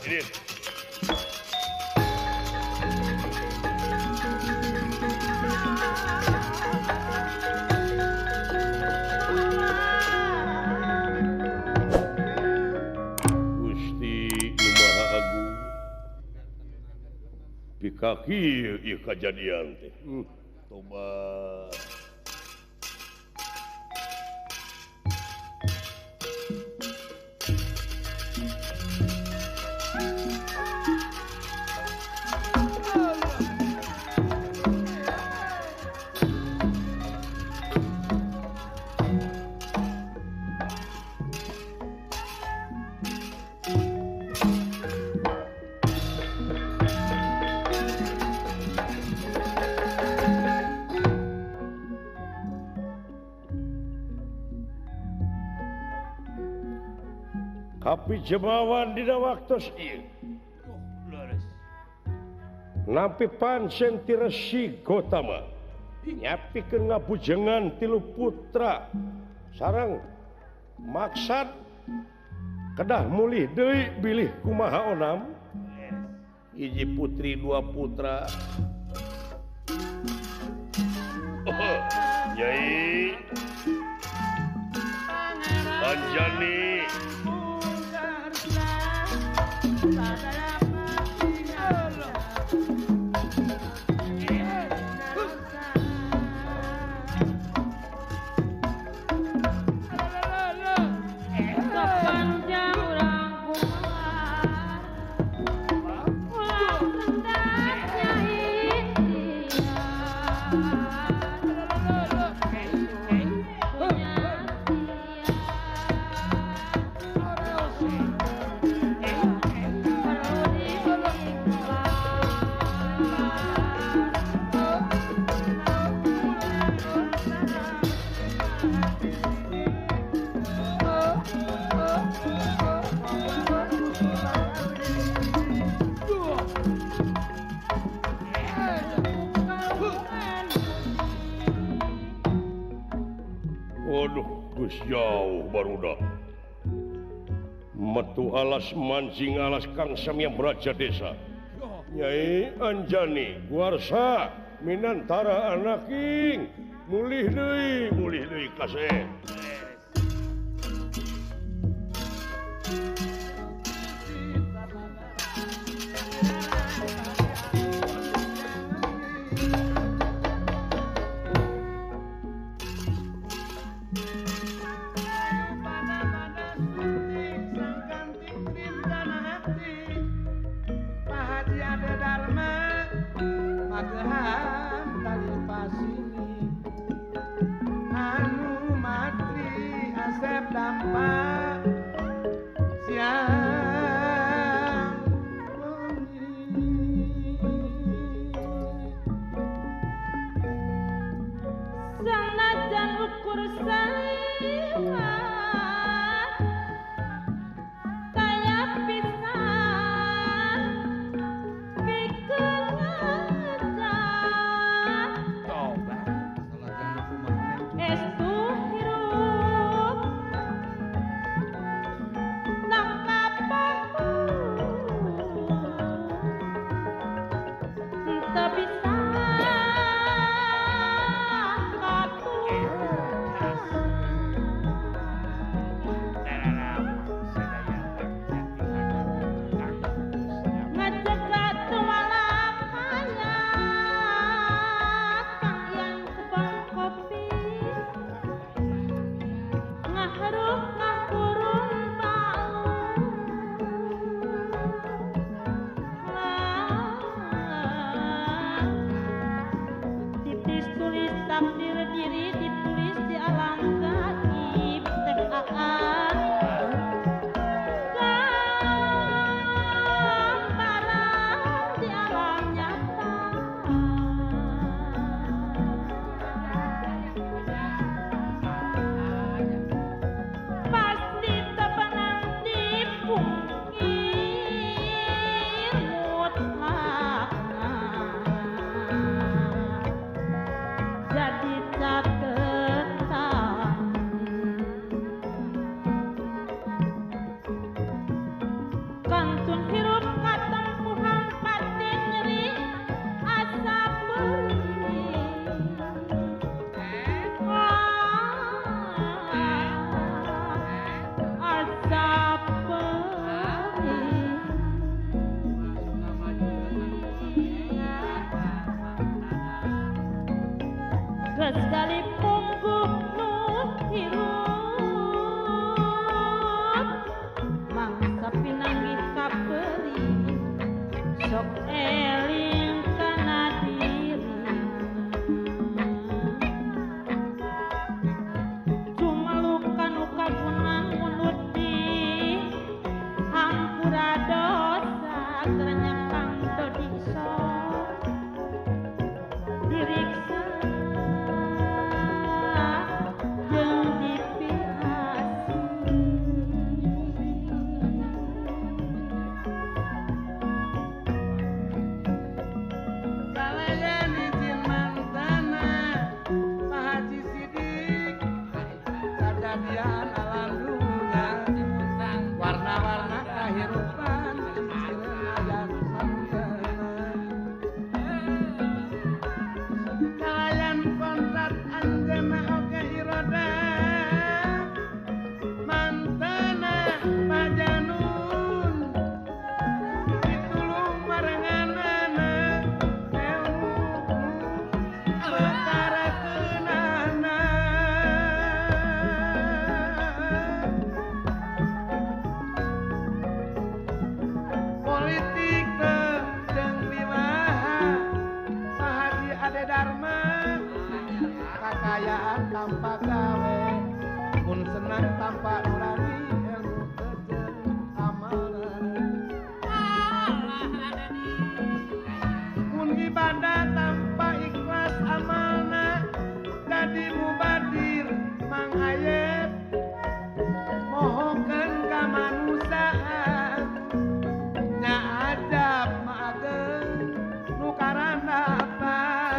ini kaki ieu kajadian teh tobat Tapi jemawan dina waktos ieu nampi pancen ti Resi Gotama nyapikeun ngabujengan tilu putra sareng maksad kedah mulih deui bilih kumaha onam hiji putri dua putra Nyai Anjani jauh barudak metu alas mancing alas Kang Samya Braja Desa Nyai Anjani Guarsa Minantara anaking mulih deui kaseh sekali punggung nu hirup mangsa pinanggi kaperi sok eling kana diri cumalukan kagunang mulut di hampura dosa kerenyakang dodi sok diriksa jeung dipihasi Salayan izin mantana Pak Haji Sidik Sajadian alam dunia warna-warna kehidupan izin ayat mantana Salayan kontrak anjeunna oge iroda mantana pajanun ditulung marenganana ilmu betarakeunana politik teh jeung limaha Pak Haji Ade Dharma kakayaan tanpa gawe mun senang tanpa nurani ilmu teu amanah mun ibadah tanpa ikhlas amalna jadi mubadir mang ayep mohokeun ka manusaan nya adab maageun nu karandapan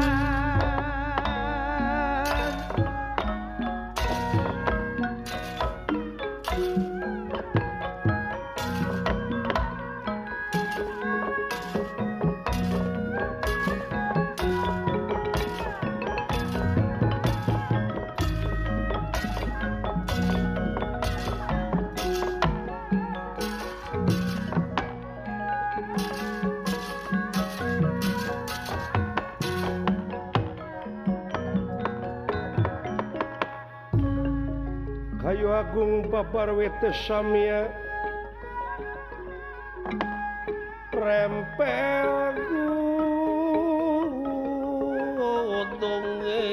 Kayu Agung Babarwe teu samia rempel godonge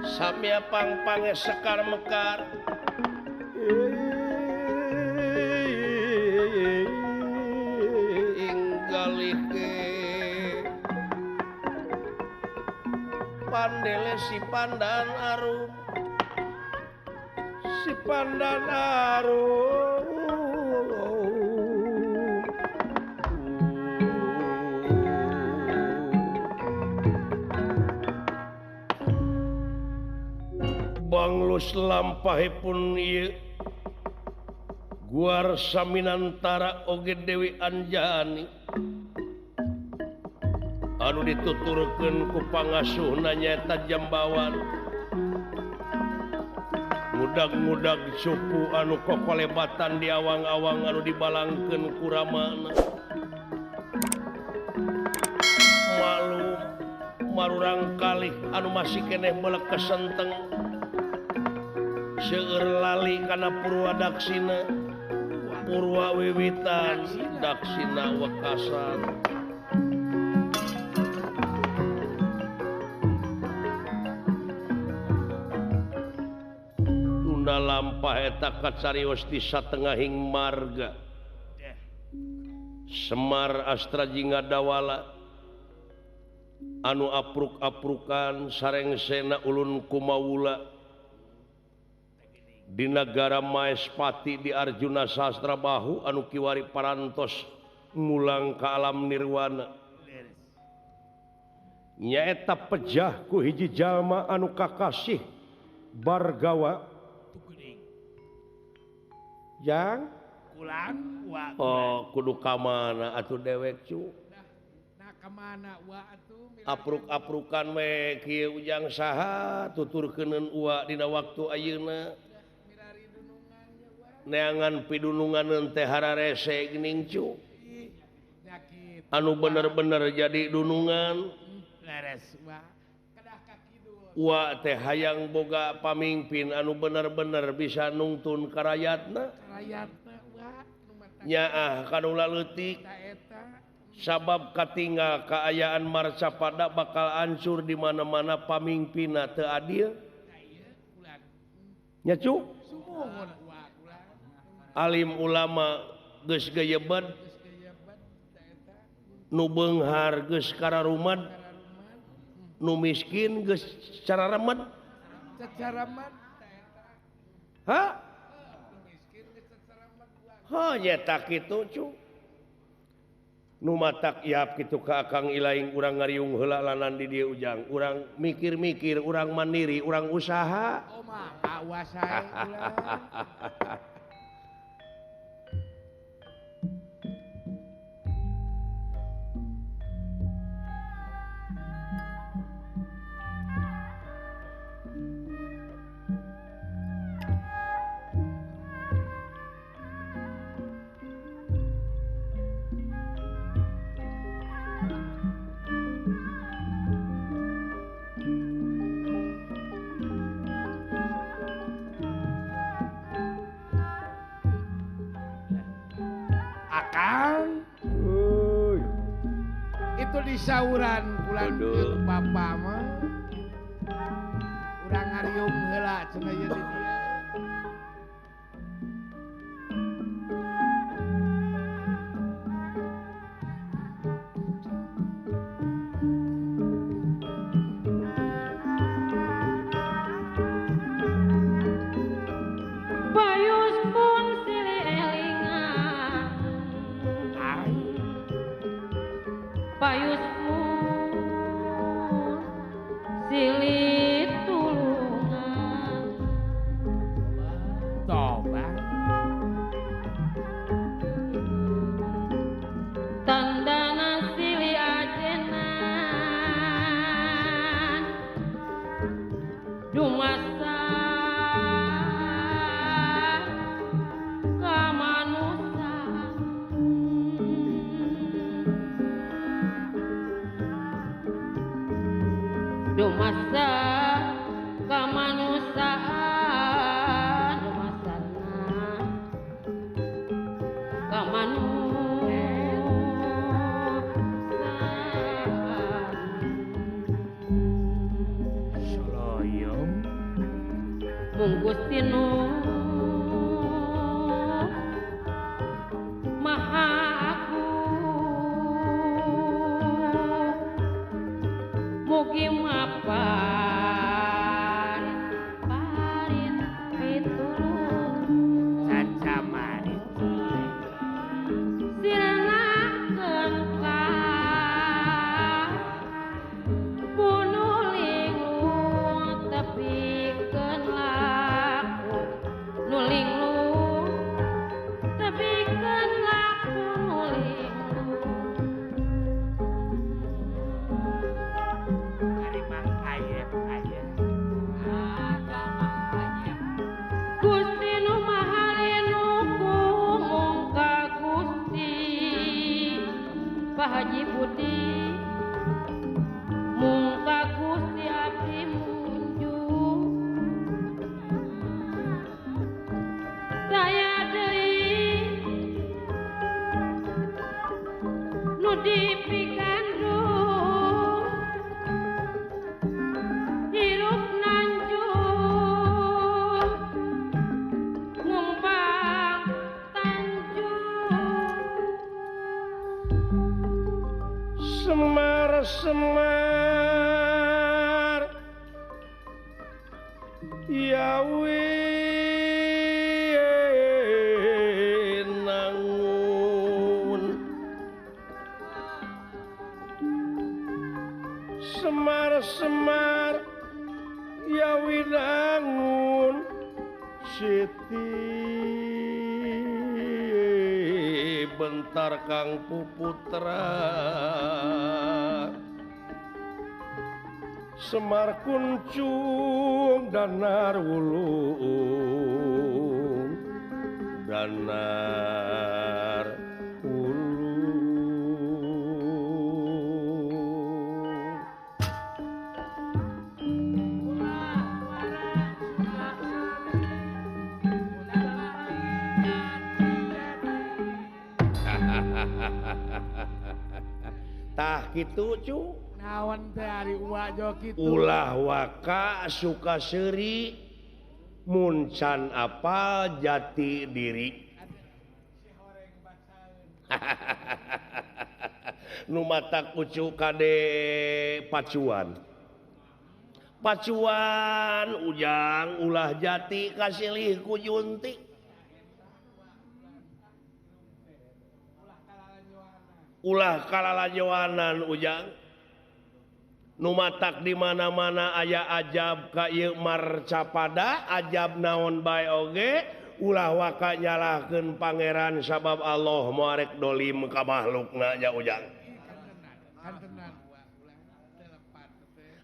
samia pangpange sekar mekar inggalike pandele si pandan arum banglus lampahipun ieu Guar Saminantara oge Dewi Anjani anu dituturkeun ku pangasuhna nyaeta Jambawan mudag-mudag supu anu kokolebatan di awang-awang anu dibalangkeun ku ramana malum marurang kalih anu masih keneh beulek kesenteng seueur lali kana purwa daksina purwa wiwitan daksina wekasan tunda lampah eta kacarios di satengahing marga Semar Astra Jingga Dawala anu apruk-aprukan sarengsena ulun kumawula di negara Maespati di Arjuna Sastra Bahu anu kiwari parantos ngulang ka alam nirwana nyaeta pejah ku hiji jalma anu kakasih bargawa yang Kulang wa kudu kamana atuh dewek cu nah kemana wa atuh apruk-aprukan we kieu ujang saha tuturkeuneun uwa dina waktu ayeuna mirari dunungannya wa neangan pidununganeun teh hararese geuning cu nya kitu anu bener-bener jadi dunungan wa teh hayang boga pamimpin anu bener-bener bisa nungtun karayatna nyaah kanula leutik sabab katinggal kaayaan marcapada bakal hancur di mana-mana pamimpinna teu adil nya cu alim ulama geus gayebet nu beunghar geus kararumad nu miskin geus cara remet ha nyata kitu cu nu matak iap kitu ka akang ilaing urang ngariung heula lanan di dieu ujang urang mikir-mikir urang mandiri urang usaha awas hae itu di sauran bulan ieu bapa mah urang ngariung heula cenah ieu di dieu Semar Yawi nangun Semar Yawi nangun Siti bentar Kang Puputra Semar kuncung danar wulung danar wulung tah kitu cu naon teh ari uwa jo kitu ulah waka suka seuri muncan apa jati diri nu mata kucu kade pacuan ujang ulah jati kasilih ku junti ulah kalalajoanan ujang nu matak di mana-mana aya ajab ka ieu marcapada ajab naon bae oge ulah waka nyalahkeun pangeran sabab Allah moarek dolim ka makhlukna nya ujang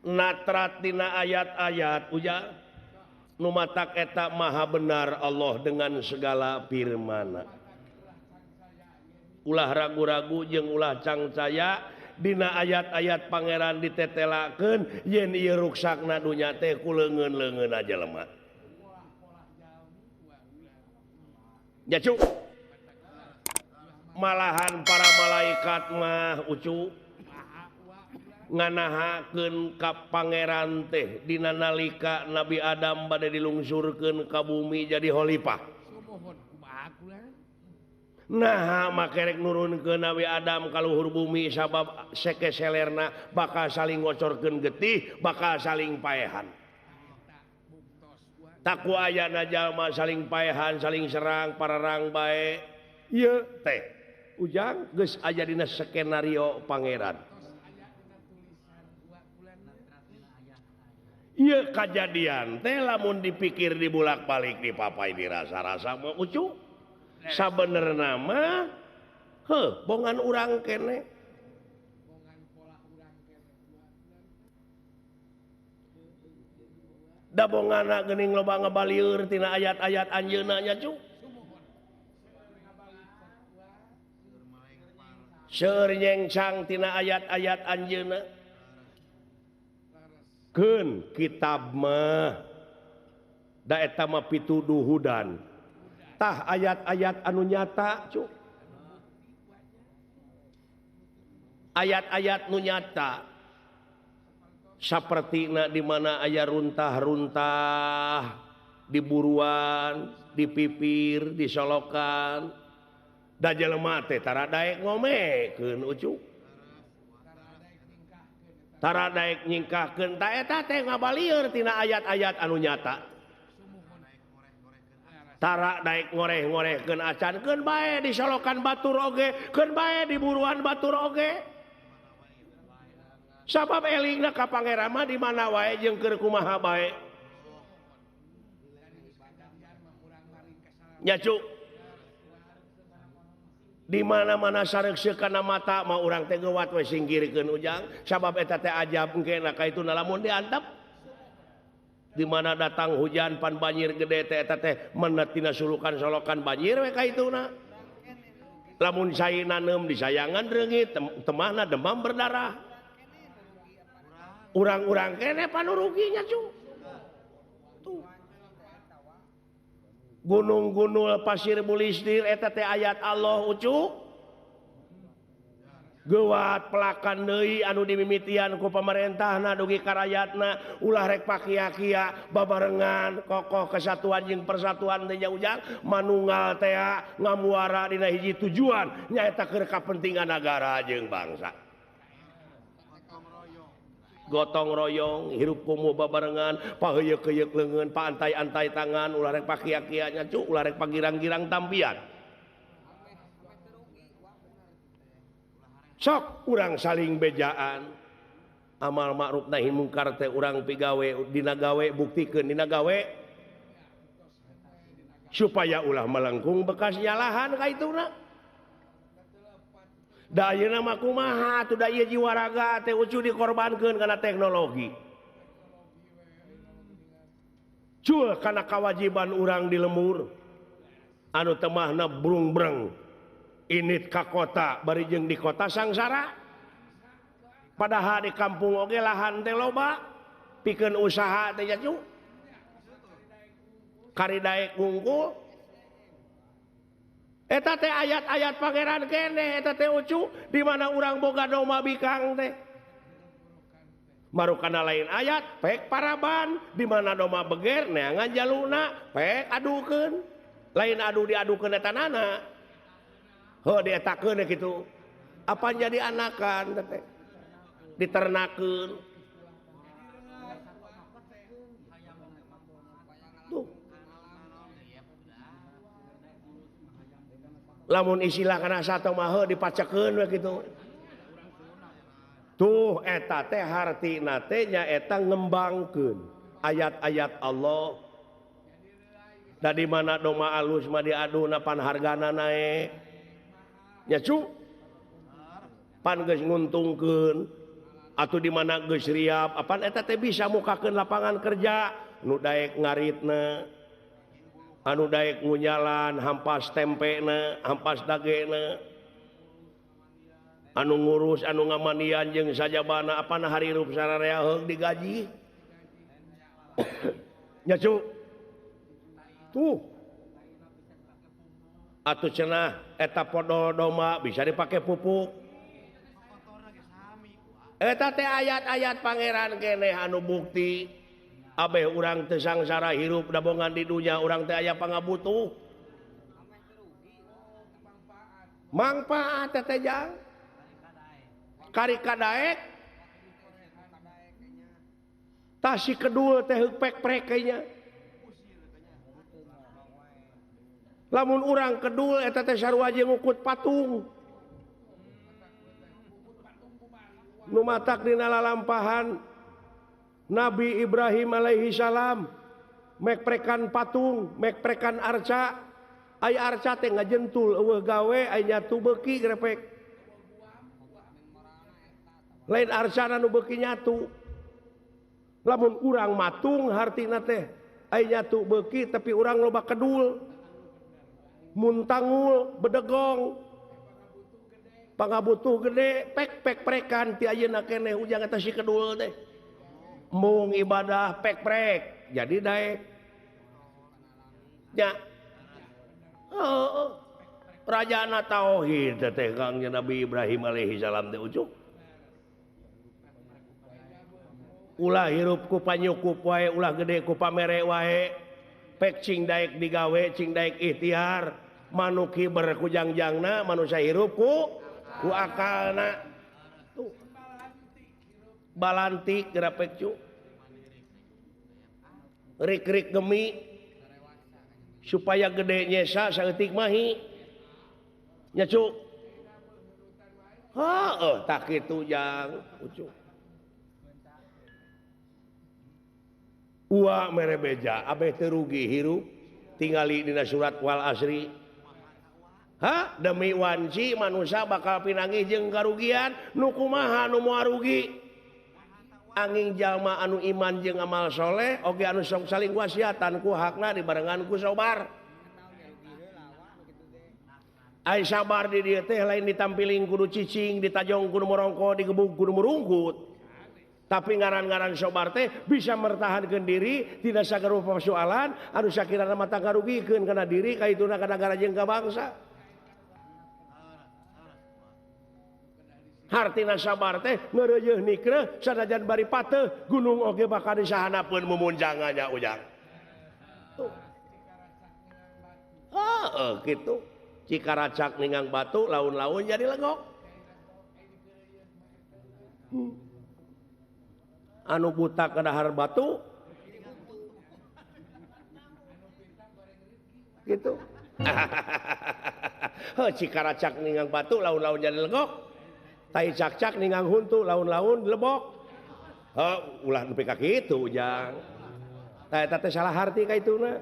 natrat dina ayat-ayat ujang nu matak eta maha benar Allah dengan segala firman-Na ulah ragu-ragu jeung ulah cangcaya dina ayat-ayat pangeran ditetelakeun yen ieu ruksakna dunya teh ku leungeun-leungeun aja lemah ya cu malahan para malaikat mah ucu nganahakeun ka pangeran teh dina nalika Nabi Adam bade dilungsurkeun ka bumi jadi khalifah nah makerek nurun ke Nabi Adam kaluhur bumi sabab seke selerna bakal saling ngocorkeun getih bakal saling paehan taku ayana jalma saling paehan saling serang pararang bae ieu teh ujang geus aya dina skenario pangeran ieu kajadian teh lamun dipikir dibulak-balik dipapai dirasa-rasa mah ucu sabenerna mah bongan urang kene da bongana geuning loba ngabalieur tina ayat-ayat anjeunna nya cu seur nyengcang tina ayat-ayat anjeunna keun kitab mah da eta mah pituduhudan tah ayat-ayat anu nyata cu ayat-ayat nu nyata sapertina di mana aya runtah-runtah di buruan di pipir di solokan da jelema teh tara daek ngomekeun ucu tara daek nyingkahkeun ta eta teh ngabalieur tina ayat-ayat anu nyata tara daek ngoreh-ngorehkeun acan keun bae di solokan batur oge keun bae di buruan batur oge sabab elingna ka pangeran mah di mana wae jeung keur kumaha bae nya cu di mana-mana sareuk kana mata mah urang teh geuwat we singgirkeun ujang sabab eta teh ajab engkena kaituna lamun diantep di mana datang hujan pan banjir gede teh eta teh menet tina sulukan solokan banjir we kaituna lamun saina neum disayangan reungit temahna demam berdarah urang-urang kene panuruginya cu gunung-gunung pasir bulistir eta teh ayat Allah ucu geuwat pelakan deui anu dimimitian ku pamarentahna dugi ka rakyatna ulah rek pakia-kia babarengan kokoh kesatuan jeung persatuan teh ujang manunggal teh ngamuara dina hiji tujuan nyaeta keur kapentingan negara jeung bangsa gotong royong hirup kumuh babarengan paheuyeuh-heuyeuk leungeun paantai-antai tangan ulah rek pakia-kia nya cu ulah rek pagirang-girang tampian sok urang saling bejaan amal ma'ruf nahi mungkar teh urang pigawe dina gawe buktikeun dina gawe supaya ulah melengkung bekas nyalahan kaituna da ayeuna mah kumaha atuh da ieu jiwa raga teh ucu dikorbankeun kana teknologi cul kana kewajiban urang di lemur anu temahna brung-breng init ka kota bari jeung di kota sangsara padahal di kampung oge lahan teh loba pikeun usaha teh nya cu kari daek ngungkul eta teh ayat-ayat pangeran kene eta teh ucu di mana urang boga doma bikang teh marukana lain ayat pek paraban di mana doma beger neangan jaluna pek adukeun lain adu diadukeun eta nana heuh dietakeun kitu apa jadi anakan teh diternakeun tuh lamun istilah kana satu mah heuh dipacekeun we kitu tuh eta teh hartina teh nyaeta ngembangkeun ayat-ayat Allah da di mana doma alus mah diaduna pan hargana naek nya cu pan geus nguntungkeun atuh di mana geus riap apan eta teh bisa mukakeun lapangan kerja nu daek ngaritna anu daek ngunyalan hampas tempena hampas dagena anu ngurus anu ngamanian jeung sajabana apana harirup sararea heug digaji nya cu tuh atuh cenah eta podol doma bisa dipake pupuk eta teh ayat-ayat pangeran keneh anu bukti abeh urang teu sangsara hirup dabongan di dunya urang teh aya pangabutuh manfaat teh jang kari kadaek tasi kedua teh pek-prek nya lamun urang kedul eta teh sarua jeung ngukut patung nu matak dina lalampahan Nabi Ibrahim alaihi salam mek prekan patung mek prekan arca aya arca teh ngajentul eueuh gawe aya nyatu beuki grepek lain arcana nu beuki nyatu lamun urang matung hartina teh aya nyatu beuki tapi urang loba kedul muntangul bedegong pangabutuh gede pek prekan ti ayeuna keneh ujang eta si kedul teh mung ibadah pek prek jadi daek nya rajana tauhid teh Kang Nabi Ibrahim alaihi salam teh ucuk ulah hirup ku panyukup wae ulah gede ku pamere wae pek cing daek digawe cing daek ikhtiar manuk hiber ku jangjangna manusia hirup ku akalna tuh balantik geura pek cu rik-rik gemi supaya gede nyesa saeutik mahi nya cu heuh tak kitu jang ucuk Uwa mere beja abeh teu rugi hirup tingali dina surat wal asri demi wanci manusia bakal pinangih jeung karugian nu kumaha nu moal rugi angin jalma anu iman jeung amal soleh oge anu sok saling wasiatan ku hakna dibarengan ku sabar ai sabar di dieu teh lain ditampiling kudu cicing ditajong kudu morongko digebug kudu merungkut tapi ngaran-ngaran sabar teh bisa mertahankeun diri tidak sagarupa persoalan anu sakirana mata ngarugikeun kana diri kaituna ka nagara jeung ka bangsa hartina sabar teh ngeureuyeuh nikreh sanajan bari pateuh gunung oge bakal disahanapeun mumunjangannya ujang kitu cikaracak ningang batu laun-laun jadi legok anu buta ke dahar batu gitu cikaracak ningang batu laun-laun jadi legok tai cak-cak ningang huntu laun-laun lebok ulah nepi ka kitu ujang eta teh salah harti ka ituna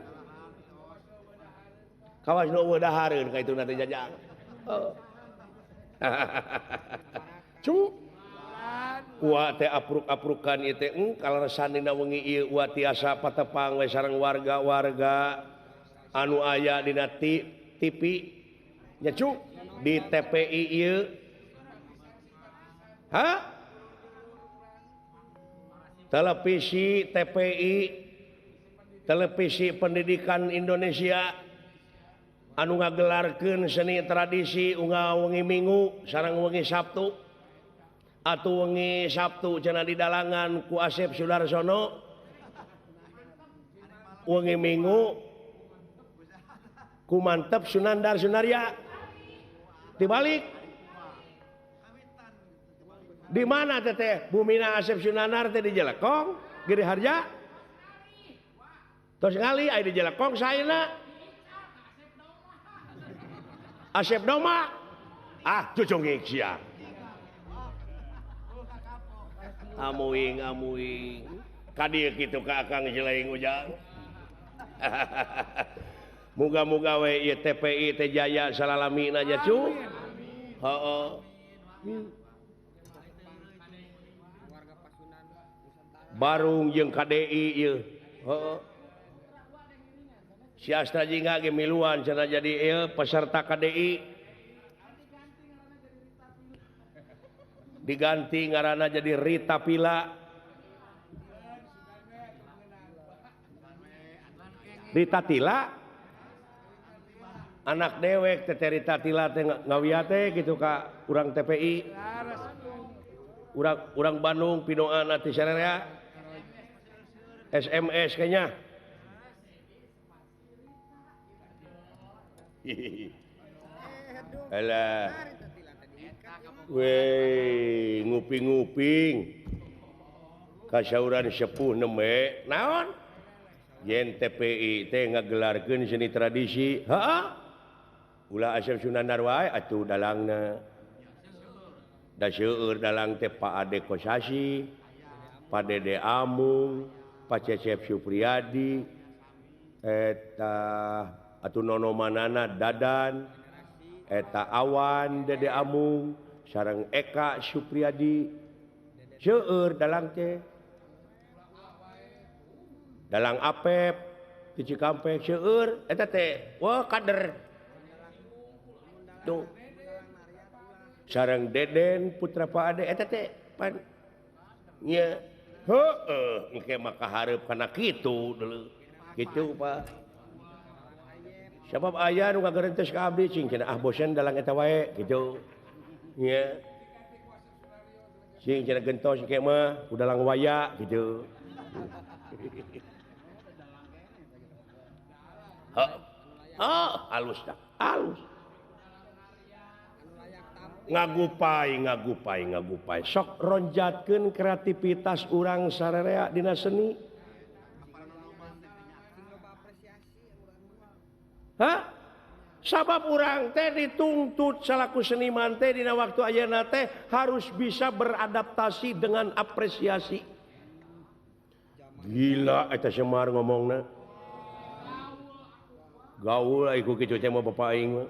kawas nu eueuh dahareun ka ituna teh jajang cu Wa teh apruk-aprukan ieu teh kaleresan dina wengi ieu wa tiasa patepang we sareng warga-warga anu aya dina TV nya cu di TPI ieu televisi TPI televisi pendidikan Indonesia anu ngagelarkeun seni tradisi wengi Minggu sareng wengi Sabtu atuh wengi Sabtu cenah di dalangan ku Asep Sudarsono wengi Minggu ku Mantep Sunandar Sunaria dibalik di mana teteh bumina Asep Sunandar teh di Jelekong Giri Harja terus ngali aya di Jelekong saena Asep Doma cucungik sia amuing kadieu kitu ka Akang Jeleing Ujang muga-muga we ieu TPI teh jaya salalamina nya cu heeh Barung jeung KDI ieu heeh si Astra Jingga ge miluan cenah jadi ieu peserta KDI diganti ngaranna jadi Rita Pila Rita Tila anak dewek teh Rita Tila teh ngawiya teh kitu ka urang TPI urang Bandung pinoan ati sararea SMS kayaknya alah weh nguping-nguping kasauran sepuh neme naon yen TPI teh ngagelarkeun seni tradisi heeh ulah Asep Sunandar wae atuh dalangna da seueur dalang teh Pak Ade Kosasi Pak Dede Amung Pak Cecep Supriyadi eta atuh nono manana Dadan eta Awan Dede Amung sareng Eka Supriyadi seueur dalang teh dalang Apep di Cikampek seueur eta teh wah kader tuh sareng Deden putra Pak Ade eta teh pan nya heueuh engke mah kahareup kana kitu deuleu kitu Pak sabab aya nu ngagerentes ka abdi cing cenah bosen dalang eta wae kitu nya cing cenah gentos engke mah udalang waya kitu halus dah halus ngagupai sok ronjatkeun kreativitas urang sararea dina seni sabab urang teh dituntut salaku seniman teh dina waktu ayeuna teh harus bisa beradaptasi dengan apresiasi gila eta Semar ngomongna gaul iku kitu teh mah bapak aing mah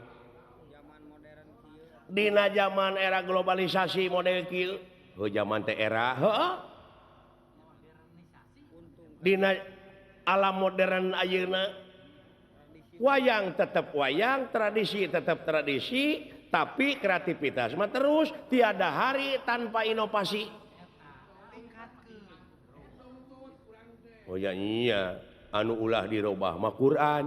dina zaman era globalisasi model kieu zaman teh era heeh dina alam modern ayeuna wayang tetap wayang tradisi tetap tradisi tapi kreativitas mah terus tiada hari tanpa inovasi oh ya iya anu ulah dirobah mah Quran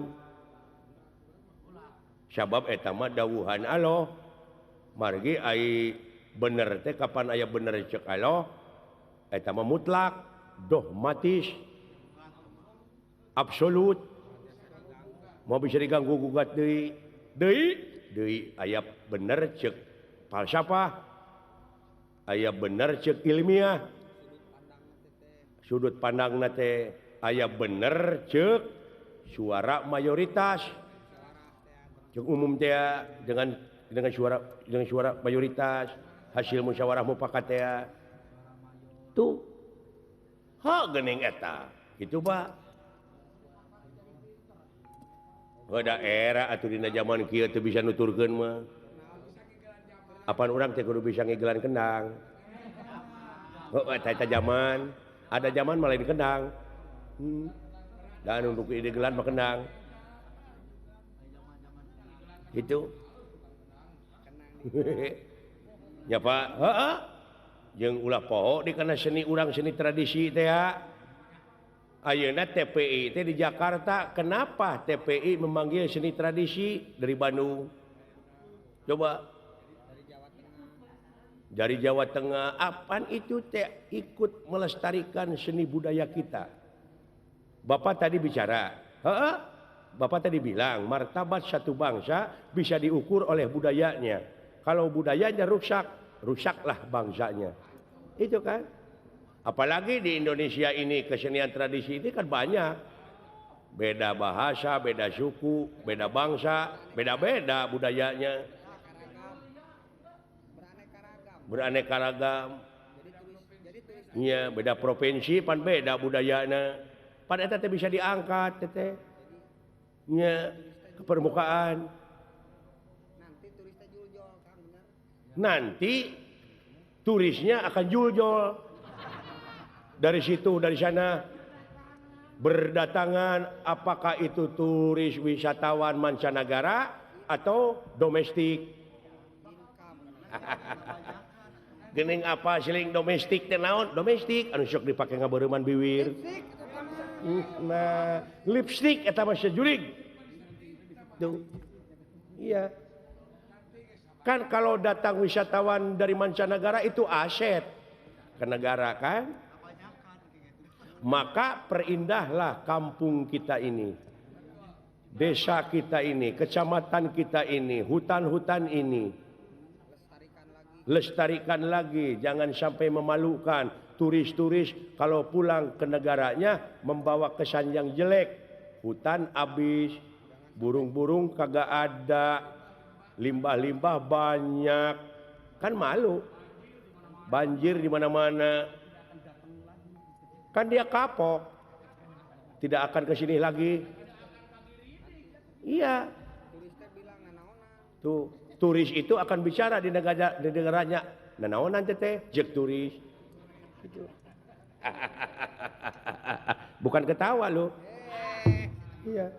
sabab eta mah dawuhan Allah margi ai bener teh kapan aya bener ceuk Allah eta mah mutlak dogmatis absolut mau bisa diganggu gugat deui aya bener ceuk falsafah aya bener ceuk ilmiah sudut pandangna teh aya bener ceuk suara mayoritas ceuk umum teh dengan suara mayoritas hasil musyawarah mufakat teh tuh geuning eta kitu Pak daerah atuh dina zaman kieu teu bisa nuturkeun mah apaan urang teh kudu bisa ngigelan kendang eta zaman ada zaman malah lain kendang dan untuk digelan mah kendang gitu ya Pak jeung ulah poho di kana seni urang seni tradisi teh Ayeuna TPI itu di Jakarta. Kenapa TPI memanggil seni tradisi dari Bandung? Coba. Dari Jawa Tengah. Apaan itu teh ikut melestarikan seni budaya kita? Bapak tadi bicara. Bapak tadi bilang martabat satu bangsa bisa diukur oleh budayanya. Kalau budayanya rusak, rusaklah bangsanya. Itu kan? Apalagi di Indonesia ini kesenian tradisi ini kan banyak. Beda bahasa, beda suku, beda bangsa, beda-beda budayanya. Beraneka ragam. Iya, beda provinsi pan beda budayanya. Pan eta teh bisa diangkat teh. Iya, ke permukaan. Nanti turisnya akan juljol. Dari situ, dari sana berdatangan, apakah itu turis wisatawan mancanegara atau domestik? Gening apa siling domestik teh naon? Domestik anu sok dipake ngabeureman bibir. Nah, lipstick eta mah sajurig. Tuh. Iya. Kan kalau datang wisatawan dari mancanegara itu aset ke negara kan? Maka perindahlah kampung kita ini, desa kita ini, kecamatan kita ini, hutan-hutan ini. Lestarikan lagi, jangan sampai memalukan. Turis-turis kalau pulang ke negaranya membawa kesan yang jelek. Hutan habis, burung-burung kagak ada, limbah-limbah banyak. Kan malu. Banjir di mana-mana. Kan dia kapok. Tidak akan ke sini lagi. Iya. Tuh, turis itu akan bicara di negaranya. Nanaonan teh jek turis. Gitu. Bukan ketawa loh. Iya.